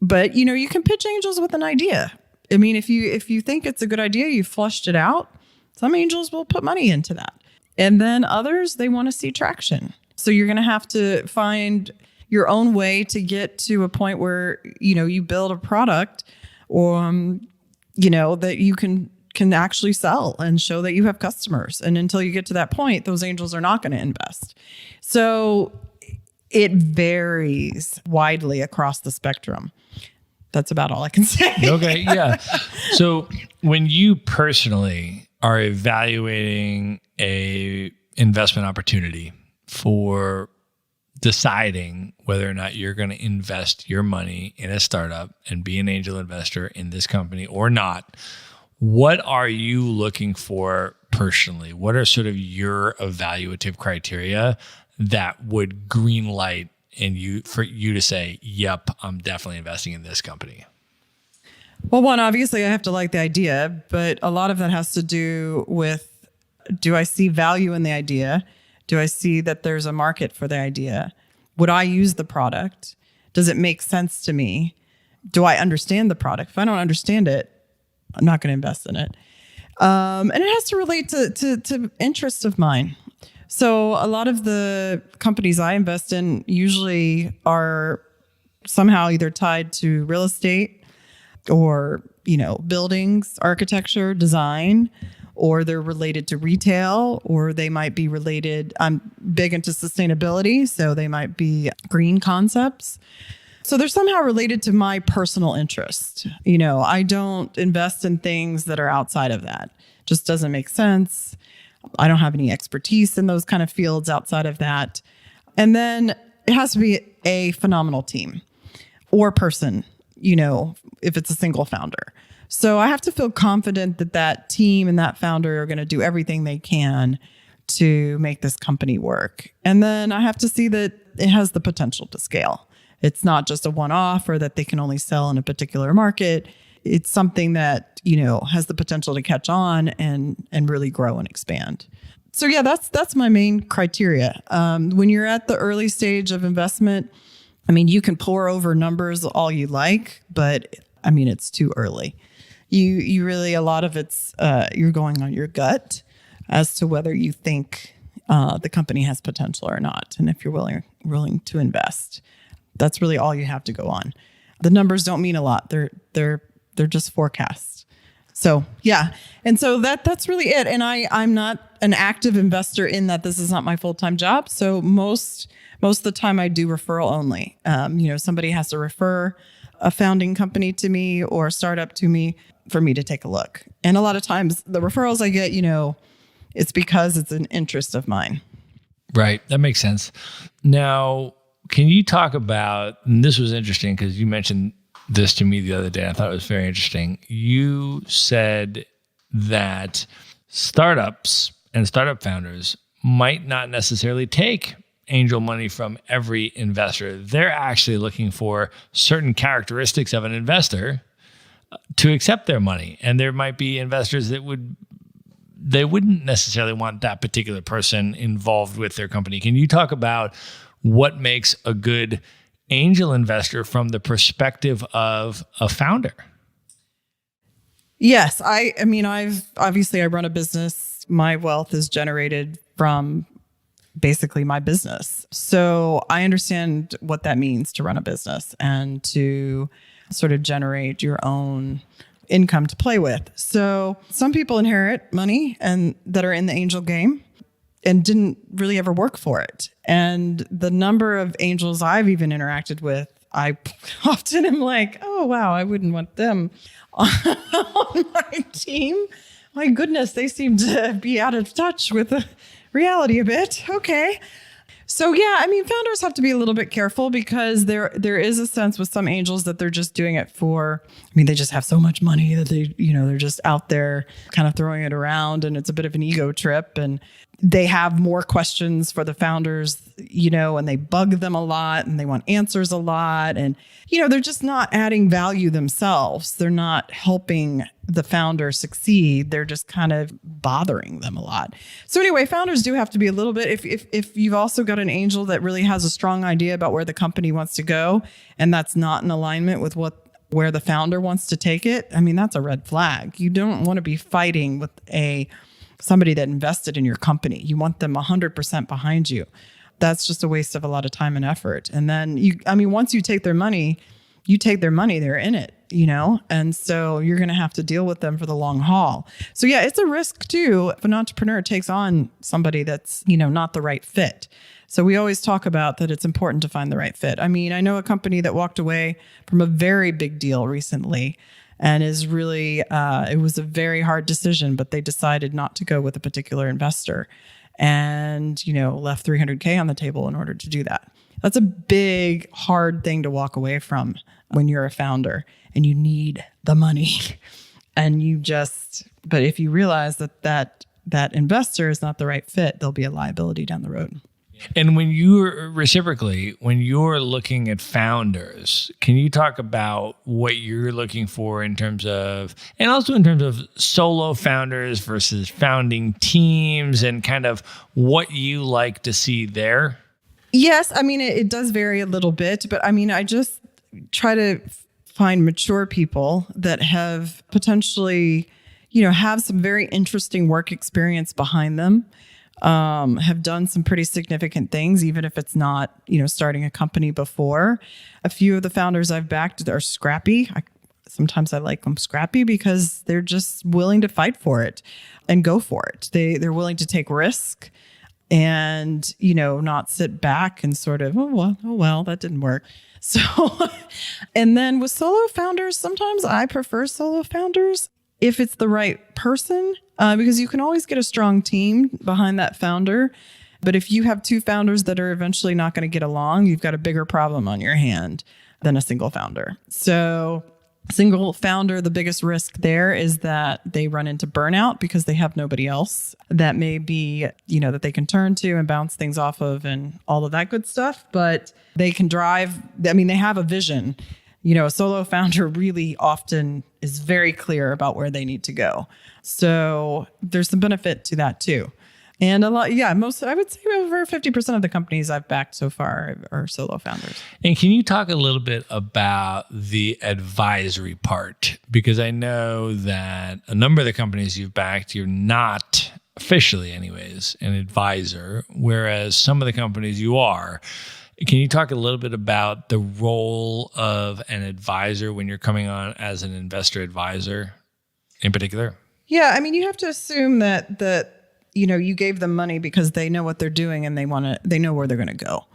But you can pitch angels with an idea. I mean, if you think it's a good idea, you flushed it out, some angels will put money into that. And then others, they want to see traction. So you're going to have to find your own way to get to a point where you build a product or that you can actually sell and show that you have customers. And until you get to that point, those angels are not going to invest. So it varies widely across the spectrum. That's about all I can say. Okay, yeah. So when you personally are evaluating a investment opportunity for deciding whether or not you're going to invest your money in a startup and be an angel investor in this company or not, what are you looking for personally? What are sort of your evaluative criteria that would green light for you to say, yep, I'm definitely investing in this company? Well, one, obviously I have to like the idea, but a lot of that has to do with, do I see value in the idea? Do I see that there's a market for the idea? Would I use the product? Does it make sense to me? Do I understand the product? If I don't understand it, I'm not going to invest in it. And it has to relate to interests of mine. So a lot of the companies I invest in usually are somehow either tied to real estate or, buildings, architecture, design, or they're related to retail, or they might be related. I'm big into sustainability, so they might be green concepts. So they're somehow related to my personal interest. I don't invest in things that are outside of that. Just doesn't make sense. I don't have any expertise in those kind of fields outside of that. And then it has to be a phenomenal team or person, if it's a single founder. So I have to feel confident that that team and that founder are going to do everything they can to make this company work. And then I have to see that it has the potential to scale. It's not just a one-off or that they can only sell in a particular market. It's something that, has the potential to catch on and really grow and expand. So yeah, that's my main criteria. When you're at the early stage of investment, I mean, you can pore over numbers all you like, but I mean, it's too early. You really, a lot of it's, you're going on your gut as to whether you think the company has potential or not. And if you're willing to invest, that's really all you have to go on. The numbers don't mean a lot. They're just forecasts. So yeah. And so that's really it. And I'm not an active investor in that. This is not my full-time job. So most of the time I do referral only. Somebody has to refer a founding company to me or a startup to me for me to take a look. And a lot of times the referrals I get, it's because it's an interest of mine. Right. That makes sense. Now, can you talk about, and this was interesting because you mentioned this to me the other day. I thought it was very interesting. You said that startups and startup founders might not necessarily take angel money from every investor. They're actually looking for certain characteristics of an investor to accept their money. And there might be investors that they wouldn't necessarily want that particular person involved with their company. Can you talk about what makes a good angel investor from the perspective of a founder? Yes. I run a business. My wealth is generated from basically my business. So I understand what that means to run a business and to sort of generate your own income to play with. So some people inherit money and that are in the angel game and didn't really ever work for it. And the number of angels I've even interacted with, I often am like, oh, wow, I wouldn't want them on my team. My goodness, they seem to be out of touch with the reality a bit. Okay. So yeah, founders have to be a little bit careful because there is a sense with some angels that they're just doing it for, they just have so much money that they're just out there kind of throwing it around, and it's a bit of an ego trip, and they have more questions for the founders, and they bug them a lot and they want answers a lot. And, they're just not adding value themselves. They're not helping the founder succeed. They're just kind of bothering them a lot. So anyway, founders do have to be a little bit, if you've also got an angel that really has a strong idea about where the company wants to go, and that's not in alignment with where the founder wants to take it, that's a red flag. You don't want to be fighting with somebody that invested in your company. You want them 100% behind you. That's just a waste of a lot of time and effort. And then once you take their money, they're in it, and so you're going to have to deal with them for the long haul. So yeah, it's a risk too if an entrepreneur takes on somebody that's, not the right fit. So we always talk about that it's important to find the right fit. I know a company that walked away from a very big deal recently, and is really, it was a very hard decision, but they decided not to go with a particular investor and, left $300K on the table in order to do that. That's a big, hard thing to walk away from when you're a founder and you need the money. And but if you realize that investor is not the right fit, there'll be a liability down the road. And when you're looking at founders, can you talk about what you're looking for in terms of solo founders versus founding teams, and kind of what you like to see there? Yes. It does vary a little bit, but I just try to find mature people that have potentially, have some very interesting work experience behind them. Have done some pretty significant things, even if it's not, starting a company before. A few of the founders I've backed are scrappy. Sometimes I like them scrappy because they're just willing to fight for it and go for it. They're willing to take risk and, not sit back and sort of, oh, well, that didn't work. So, and then with solo founders, sometimes I prefer solo founders if it's the right person, because you can always get a strong team behind that founder. But if you have two founders that are eventually not going to get along, you've got a bigger problem on your hand than a single founder. So single founder, the biggest risk there is that they run into burnout because they have nobody else that may be, that they can turn to and bounce things off of and all of that good stuff. But they can drive, they have a vision. A solo founder really often is very clear about where they need to go. So there's some benefit to that too. And a lot, I would say over 50% of the companies I've backed so far are solo founders. And can you talk a little bit about the advisory part? Because I know that a number of the companies you've backed, you're not officially anyways, an advisor, whereas some of the companies you are. Can you talk a little bit about the role of an advisor when you're coming on as an investor advisor in particular? Yeah, I mean, you have to assume that you gave them money because they know what they're doing and they know where they're going to go,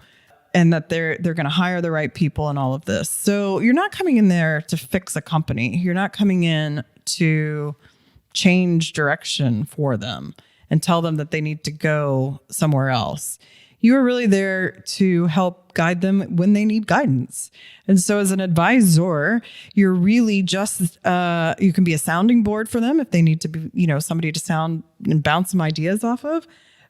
and that they're going to hire the right people and all of this. So you're not coming in there to fix a company. You're not coming in to change direction for them and tell them that they need to go somewhere else. You are really there to help guide them when they need guidance. And so as an advisor, you're really just, you can be a sounding board for them if they need to be, somebody to sound and bounce some ideas off of.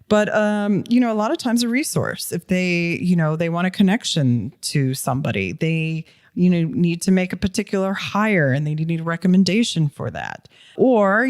But, a lot of times a resource. If they, they want a connection to somebody, they, need to make a particular hire and they need a recommendation for that. Or,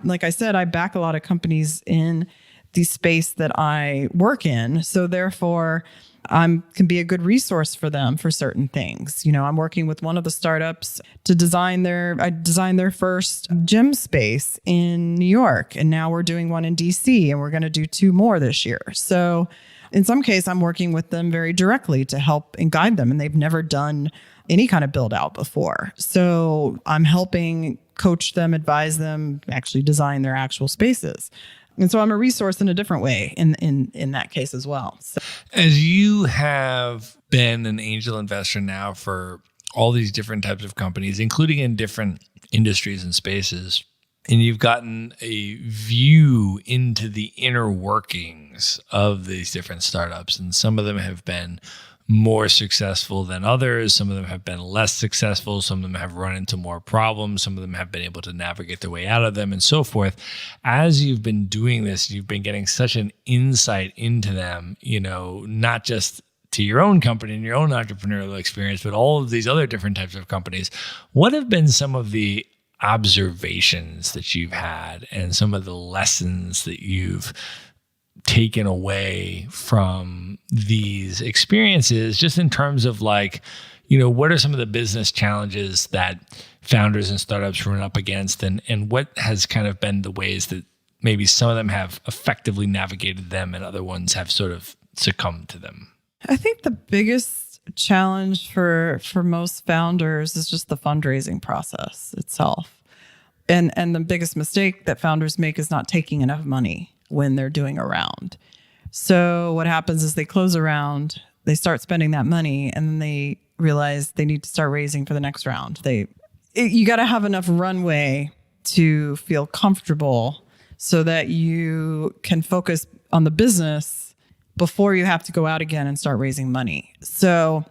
like I said, I back a lot of companies in the space that I work in. So therefore, I can be a good resource for them for certain things. I'm working with one of the startups to design their first gym space in New York. And now we're doing one in DC and we're going to do 2 more this year. So in some case, I'm working with them very directly to help and guide them. And they've never done any kind of build out before. So I'm helping coach them, advise them, actually design their actual spaces. And so I'm a resource in a different way in that case as well. So. As you have been an angel investor now for all these different types of companies, including in different industries and spaces, and you've gotten a view into the inner workings of these different startups, and some of them have been more successful than others. Some of them have been less successful. Some of them have run into more problems. Some of them have been able to navigate their way out of them and so forth. As you've been doing this, you've been getting such an insight into them, not just to your own company and your own entrepreneurial experience, but all of these other different types of companies. What have been some of the observations that you've had and some of the lessons that you've taken away from these experiences, just in terms of what are some of the business challenges that founders and startups run up against, and what has kind of been the ways that maybe some of them have effectively navigated them and other ones have sort of succumbed to them? I think the biggest challenge for most founders is just the fundraising process itself. And the biggest mistake that founders make is not taking enough money when they're doing a round. So what happens is they close a round, they start spending that money, and then they realize they need to start raising for the next round. You got to have enough runway to feel comfortable so that you can focus on the business before you have to go out again and start raising money. So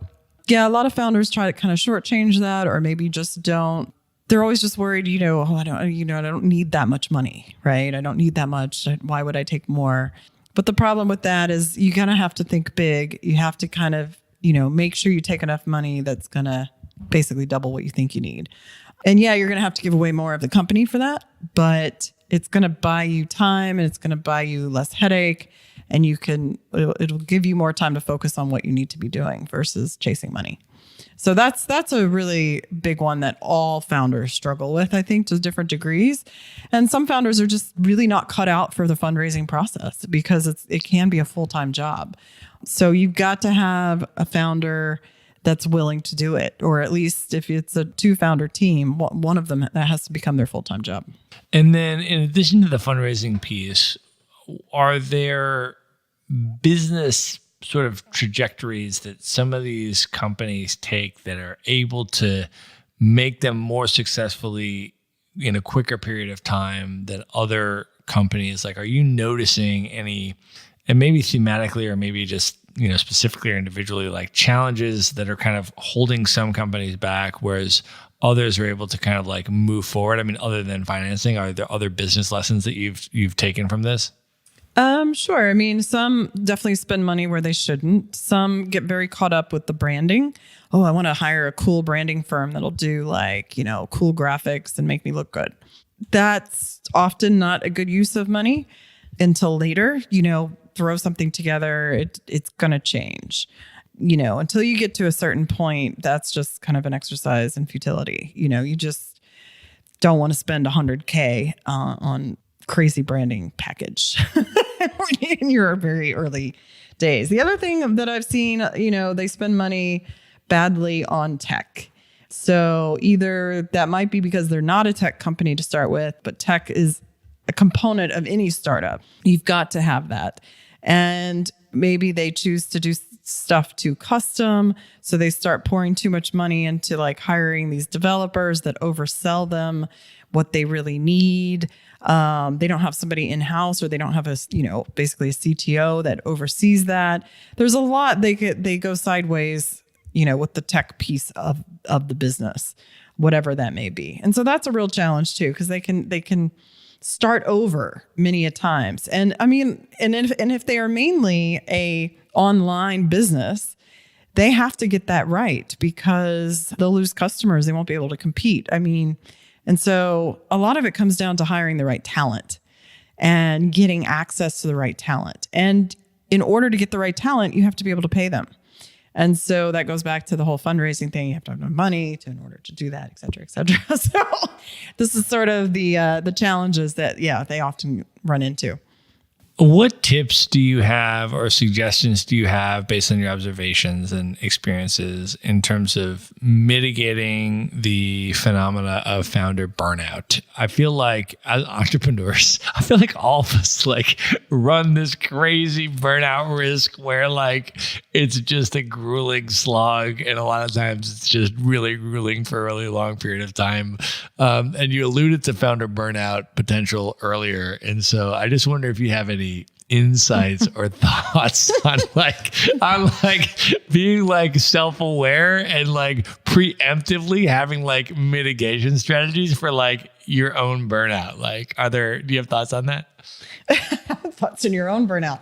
yeah, a lot of founders try to kind of shortchange that, or maybe just don't. They're always just worried, I don't need that much money, right? I don't need that much. Why would I take more? But the problem with that is you kind of have to think big. You have to kind of, make sure you take enough money that's going to basically double what you think you need. And yeah, you're going to have to give away more of the company for that, but it's going to buy you time and it's going to buy you less headache, and it'll give you more time to focus on what you need to be doing versus chasing money. So that's a really big one that all founders struggle with, I think, to different degrees. And some founders are just really not cut out for the fundraising process because it can be a full-time job. So you've got to have a founder that's willing to do it, or at least if it's a 2-founder team, one of them that has to become their full-time job. And then in addition to the fundraising piece, are there business sort of trajectories that some of these companies take that are able to make them more successfully in a quicker period of time than other companies? Are you noticing any, and maybe thematically or maybe just, specifically or individually, challenges that are kind of holding some companies back, whereas others are able to kind of move forward? I mean, other than financing, are there other business lessons that you've taken from this? Sure. I mean, some definitely spend money where they shouldn't. Some get very caught up with the branding. Oh, I want to hire a cool branding firm that'll do cool graphics and make me look good. That's often not a good use of money. until later, throw something together. It's going to change, until you get to a certain point. That's just kind of an exercise in futility. You just don't want to spend $100K on crazy branding package in your very early days. The other thing that I've seen, they spend money badly on tech. So either that might be because they're not a tech company to start with, but tech is a component of any startup. You've got to have that. And maybe they choose to do stuff too custom. So they start pouring too much money into like hiring these developers that oversell them what they really need. They don't have somebody in-house, or they don't have basically a CTO that oversees that. There's a lot they go sideways, with the tech piece of the business, whatever that may be. And so that's a real challenge too, because they can start over many a times. And I mean, and if they are mainly a online business, they have to get that right, because they'll lose customers. They won't be able to compete. I mean, and so a lot of it comes down to hiring the right talent and getting access to the right talent. And in order to get the right talent, you have to be able to pay them. And so that goes back to the whole fundraising thing. You have to have money in order to do that, et cetera, et cetera. So this is sort of the challenges that, they often run into. What tips do you have or suggestions do you have based on your observations and experiences in terms of mitigating the phenomena of founder burnout? I feel like as entrepreneurs, all of us run this crazy burnout risk where it's just a grueling slog. And a lot of times it's just really grueling for a really long period of time. And you alluded to founder burnout potential earlier. And so I just wonder if you have any insights or thoughts on being self-aware and preemptively having mitigation strategies for your own burnout. Do you have thoughts on that? Thoughts on your own burnout.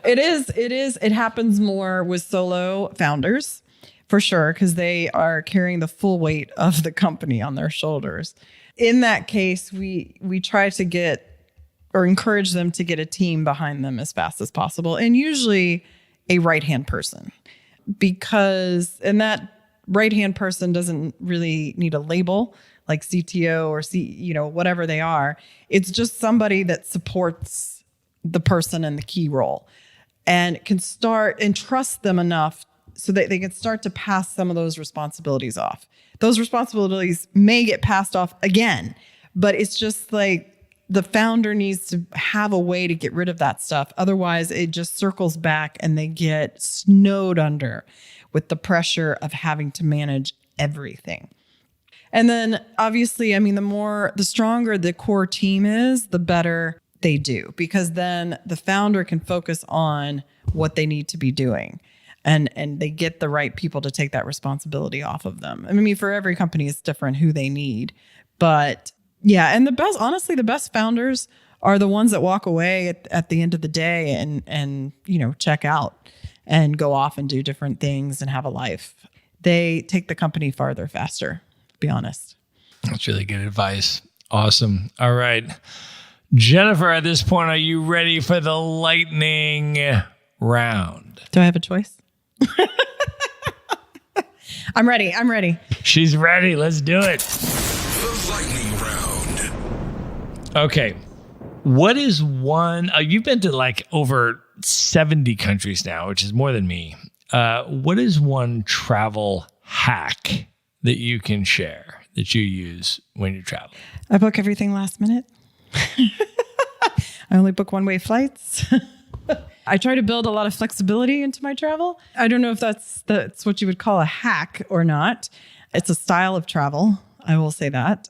It happens more with solo founders for sure, because they are carrying the full weight of the company on their shoulders. In that case, we try to get or encourage them to get a team behind them as fast as possible, and usually a right-hand person, and that right-hand person doesn't really need a label like CTO or whatever they are. It's just somebody that supports the person in the key role and can start and trust them enough so that they can start to pass some of those responsibilities off. Those responsibilities may get passed off again, but it's just the founder needs to have a way to get rid of that stuff. Otherwise, it just circles back and they get snowed under with the pressure of having to manage everything. And then obviously, the stronger the core team is, the better they do, because then the founder can focus on what they need to be doing. And they get the right people to take that responsibility off of them. For every company, it's different who they need, but yeah. And the best founders are the ones that walk away at the end of the day and check out and go off and do different things and have a life. They take the company farther faster, to be honest. That's really good advice. Awesome. All right. Jennifer, at this point, are you ready for the lightning round? Do I have a choice? I'm ready. She's ready. Let's do it. The lightning round. Okay. What is one, you've been to over 70 countries now, which is more than me. What is one travel hack that you can share that you use when you travel? I book everything last minute. I only book one-way flights. I try to build a lot of flexibility into my travel. I don't know if that's what you would call a hack or not. It's a style of travel. I will say that.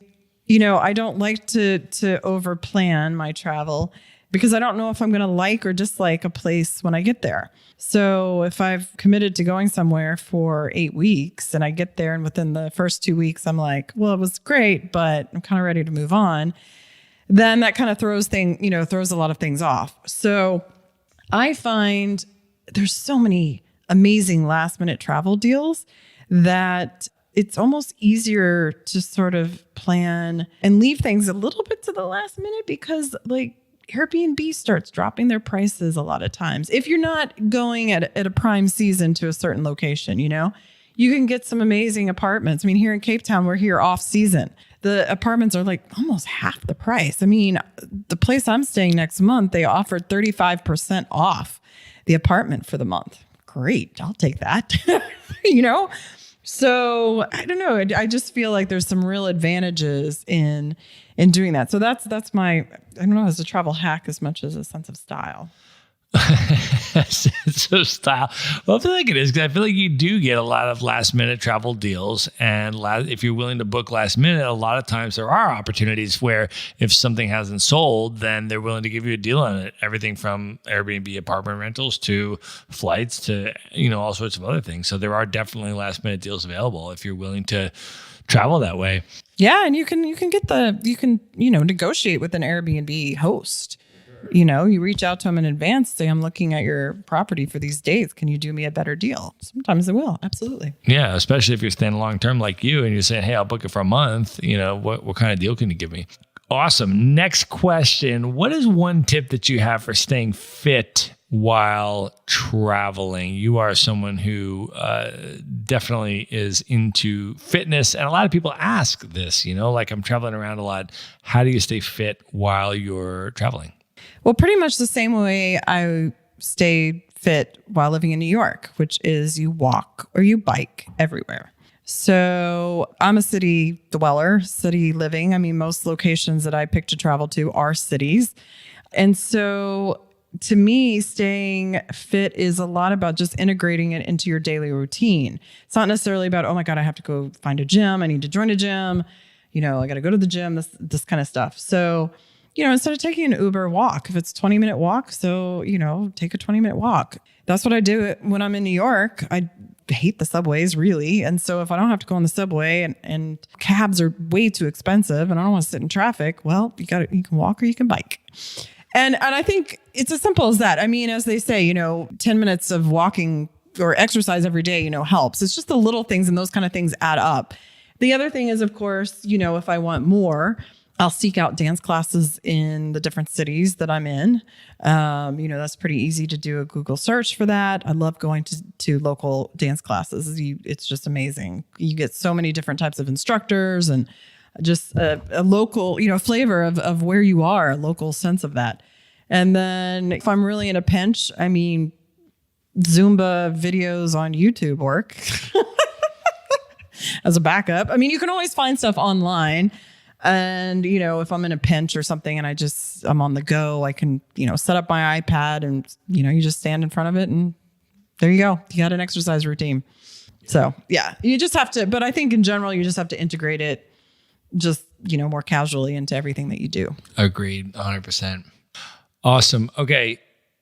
I don't like to over plan my travel because I don't know if I'm going to like or dislike a place when I get there. So if I've committed to going somewhere for 8 weeks and I get there and within the first 2 weeks, I'm like, well, it was great, but I'm kind of ready to move on. Then that kind of throws a lot of things off. So I find there's so many amazing last minute travel deals that it's almost easier to sort of plan and leave things a little bit to the last minute because Airbnb starts dropping their prices a lot of times. If you're not going at a prime season to a certain location, you know, you can get some amazing apartments. I mean, here in Cape Town, we're here off season. The apartments are like almost half the price. I mean, the place I'm staying next month, they offered 35% off the apartment for the month. Great. I'll take that. You know? So I don't know. I just feel like there's some real advantages in doing that. So that's my, I don't know, as a travel hack as much as a sense of style. So style. Well, I feel like it is, because I feel like you do get a lot of last minute travel deals. And if you're willing to book last minute, a lot of times there are opportunities where if something hasn't sold, then they're willing to give you a deal on it. Everything from Airbnb apartment rentals to flights to, you know, all sorts of other things. So there are definitely last minute deals available if you're willing to travel that way. Yeah. And you can negotiate with an Airbnb host. You know, you reach out to them in advance, say, I'm looking at your property for these days. Can you do me a better deal? Sometimes they will. Absolutely. Yeah. Especially if you're staying long-term like you and you're saying, hey, I'll book it for a month. You know, what kind of deal can you give me? Awesome. Next question. What is one tip that you have for staying fit while traveling? You are someone who definitely is into fitness. And a lot of people ask this, you know, like, I'm traveling around a lot. How do you stay fit while you're traveling? Well, pretty much the same way I stayed fit while living in New York, which is you walk or you bike everywhere. So I'm a city dweller, city living. I mean, most locations that I pick to travel to are cities. And so to me, staying fit is a lot about just integrating it into your daily routine. It's not necessarily about, oh my God, I have to go find a gym. I need to join a gym. You know, I got to go to the gym, this kind of stuff. So, you know, instead of taking an Uber, walk. If it's a 20-minute walk, so, you know, take a 20-minute walk. That's what I do when I'm in New York. I hate the subways, really. And so if I don't have to go on the subway and cabs are way too expensive and I don't want to sit in traffic, well, you can walk or you can bike. And I think it's as simple as that. I mean, as they say, you know, 10 minutes of walking or exercise every day, you know, helps. It's just the little things, and those kind of things add up. The other thing is, of course, you know, if I want more, I'll seek out dance classes in the different cities that I'm in. You know, that's pretty easy to do a Google search for that. I love going to local dance classes. It's just amazing. You get so many different types of instructors and just a local, you know, flavor of where you are, a local sense of that. And then if I'm really in a pinch, I mean, Zumba videos on YouTube work as a backup. I mean, you can always find stuff online. And, you know, if I'm in a pinch or something and I'm on the go, I can, you know, set up my iPad and, you know, you just stand in front of it and there you go. You got an exercise routine. So, yeah, you just have to, but I think in general, you just have to integrate it just, you know, more casually into everything that you do. Agreed. 100%. Awesome. Okay.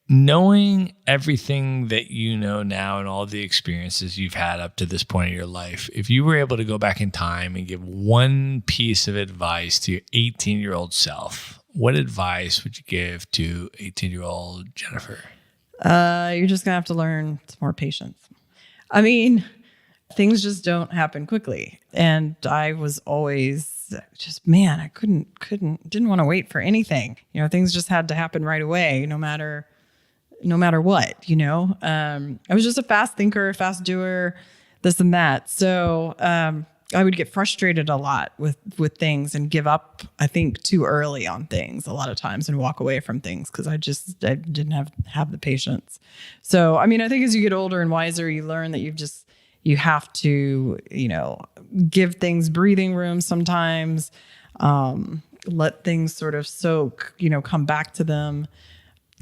Knowing everything that you know now and all the experiences you've had up to this point in your life, if you were able to go back in time and give one piece of advice to your 18-year-old self, what advice would you give to 18-year-old Jennifer? You're just going to have to learn some more patience. I mean, things just don't happen quickly. And I was always just, man, I didn't want to wait for anything. You know, things just had to happen right away, no matter what, you know. I was just a fast thinker, a fast doer, this and that. So I would get frustrated a lot with things and give up, I think, too early on things a lot of times and walk away from things because I didn't have the patience. So, I mean, I think as you get older and wiser, you learn that you have to, you know, give things breathing room sometimes, let things sort of soak, you know, come back to them.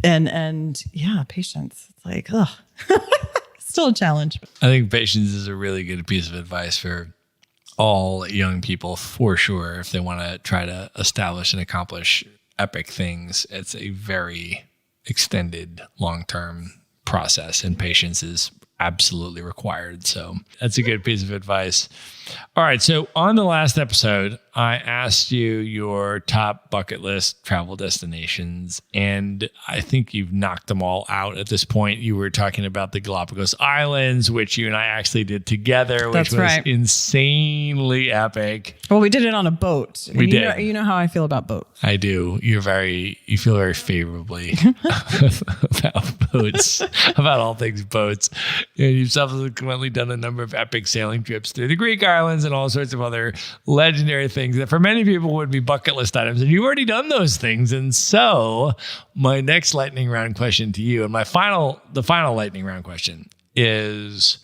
And yeah, patience. It's like, still a challenge. I think patience is a really good piece of advice for all young people, for sure. If they want to try to establish and accomplish epic things, it's a very extended, long-term process, and patience is absolutely required. So that's a good piece of advice. All right. So on the last episode, I asked you your top bucket list travel destinations, and I think you've knocked them all out at this point. You were talking about the Galapagos Islands, which you and I actually did together, which was insanely epic. Well, we did it on a boat. We did. You know how I feel about boats. I do. You feel very favorably about boats, about all things boats. And you've subsequently done a number of epic sailing trips through the Greek islands and all sorts of other legendary things that for many people would be bucket list items. And you've already done those things. And so my next lightning round question to you, and the final lightning round question is,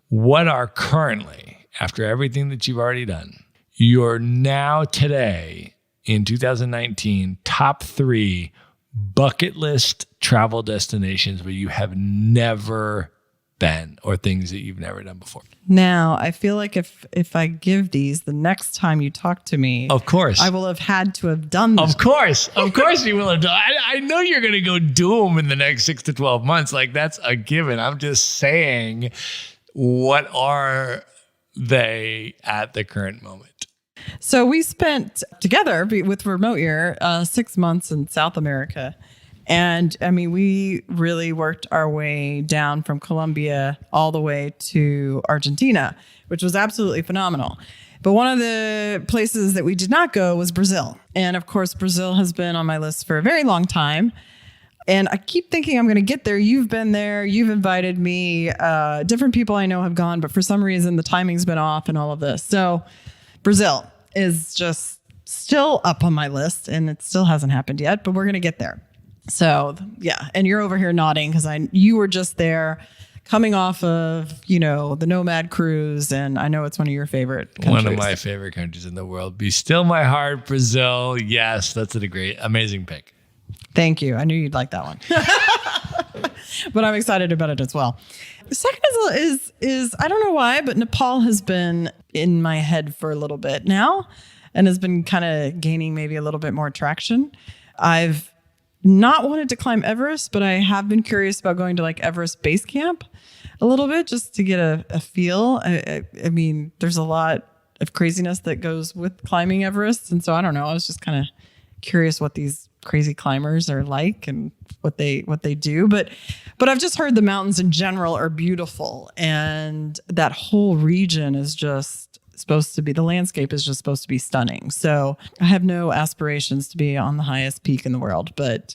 what are currently, after everything that you've already done, your now today in 2019 top 3 bucket list travel destinations where you have never been, or things that you've never done before? Now, I feel like if I give these, the next time you talk to me, of course, I will have had to have done them. Of course you will have done. I know you're going to go do them in the next 6 to 12 months. Like, that's a given. I'm just saying, what are they at the current moment? So we spent together with Remote Year 6 months in South America. And I mean, we really worked our way down from Colombia all the way to Argentina, which was absolutely phenomenal. But one of the places that we did not go was Brazil. And of course, Brazil has been on my list for a very long time. And I keep thinking I'm going to get there. You've been there. You've invited me. Different people I know have gone, but for some reason, the timing's been off and all of this. So Brazil is just still up on my list, and it still hasn't happened yet, but we're going to get there. So yeah, and you're over here nodding because you were just there, coming off of the Nomad cruise, and I know it's one of your favorite countries. One of my favorite countries in the world. Be still my heart, Brazil. Yes, that's a great, amazing pick. Thank you. I knew you'd like that one, but I'm excited about it as well. The second is I don't know why, but Nepal has been in my head for a little bit now, and has been kind of gaining maybe a little bit more traction. I've not wanted to climb Everest, but I have been curious about going to like Everest Base Camp a little bit just to get a feel. I mean, there's a lot of craziness that goes with climbing Everest. And so I don't know. I was just kind of curious what these crazy climbers are like and what they do. But I've just heard the mountains in general are beautiful. And that whole region is just the landscape is just supposed to be stunning. So I have no aspirations to be on the highest peak in the world, but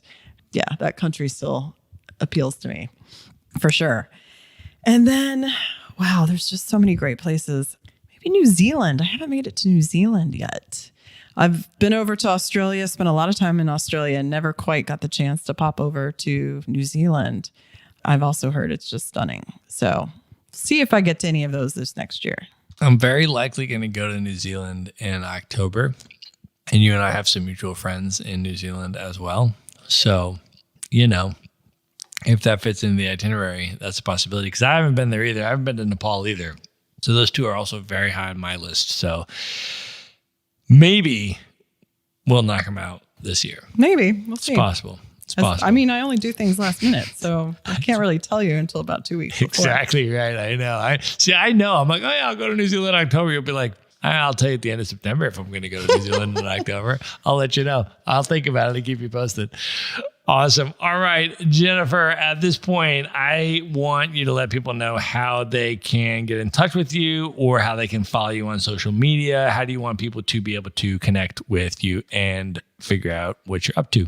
yeah, that country still appeals to me for sure. And then, wow, there's just so many great places. Maybe New Zealand. I haven't made it to New Zealand yet. I've been over to Australia, spent a lot of time in Australia, and never quite got the chance to pop over to New Zealand. I've also heard it's just stunning. So see if I get to any of those this next year. I'm very likely going to go to New Zealand in October, and you and I have some mutual friends in New Zealand as well. So, if that fits into the itinerary, that's a possibility, because I haven't been there either. I haven't been to Nepal either. So those two are also very high on my list. So maybe we'll knock them out this year. Maybe. We'll see. It's possible. It's possible. I mean, I only do things last minute, so I can't really tell you until about 2 weeks before. Exactly right. I know. I know. I'm like, oh yeah, I'll go to New Zealand in October. You'll be like, I'll tell you at the end of September if I'm going to go to New Zealand in October. I'll let you know. I'll think about it and keep you posted. Awesome. All right, Jennifer, at this point, I want you to let people know how they can get in touch with you or how they can follow you on social media. How do you want people to be able to connect with you and figure out what you're up to?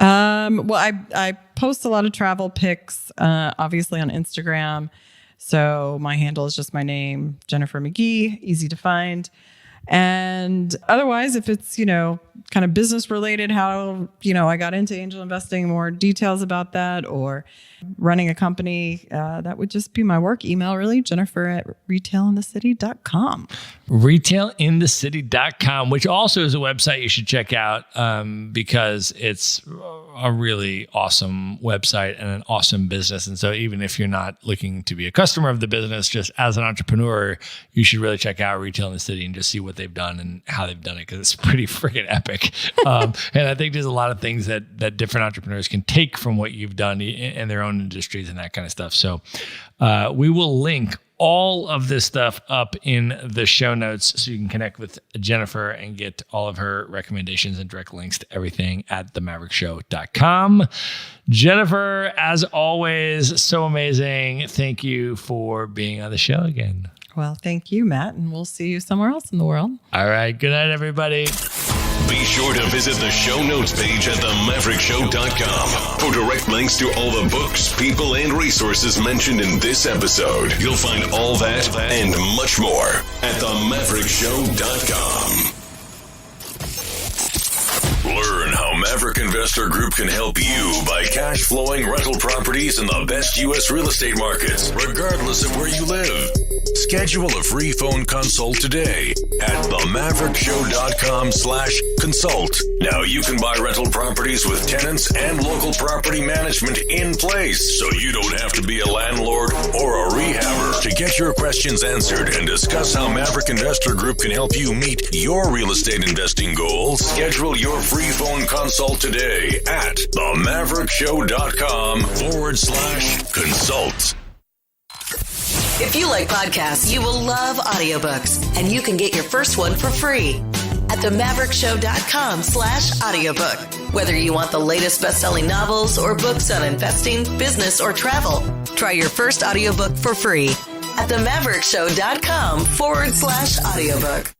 Well, I post a lot of travel pics, obviously on Instagram. So my handle is just my name, Jennifer McGee, easy to find. And otherwise, if it's, kind of business related, how, I got into angel investing, more details about that, or running a company, that would just be my work email, really, Jennifer@retailinthecity.com. Retailinthecity.com, which also is a website you should check out, because it's a really awesome website and an awesome business. And so even if you're not looking to be a customer of the business, just as an entrepreneur, you should really check out Retail in the City and just see what they've done and how they've done it, because it's pretty freaking epic. And I think there's a lot of things that different entrepreneurs can take from what you've done in their own industries and that kind of stuff. So we will link all of this stuff up in the show notes so you can connect with Jennifer and get all of her recommendations and direct links to everything at themaverickshow.com. Jennifer, as always, so amazing. Thank you for being on the show again. Well, thank you, Matt, and we'll see you somewhere else in the world. All right. Good night, everybody. Be sure to visit the show notes page at themaverickshow.com for direct links to all the books, people, and resources mentioned in this episode. You'll find all that and much more at themaverickshow.com. Learn how Maverick Investor Group can help you buy cash flowing rental properties in the best U.S. real estate markets, regardless of where you live. Schedule a free phone consult today at themaverickshow.com/consult. Now you can buy rental properties with tenants and local property management in place, so you don't have to be a landlord or a rehabber. To get your questions answered and discuss how Maverick Investor Group can help you meet your real estate investing goals, schedule your free phone consult today at themaverickshow.com/consult. If you like podcasts, you will love audiobooks, and you can get your first one for free at themaverickshow.com/audiobook. Whether you want the latest best-selling novels or books on investing, business, or travel, try your first audiobook for free at themaverickshow.com/audiobook.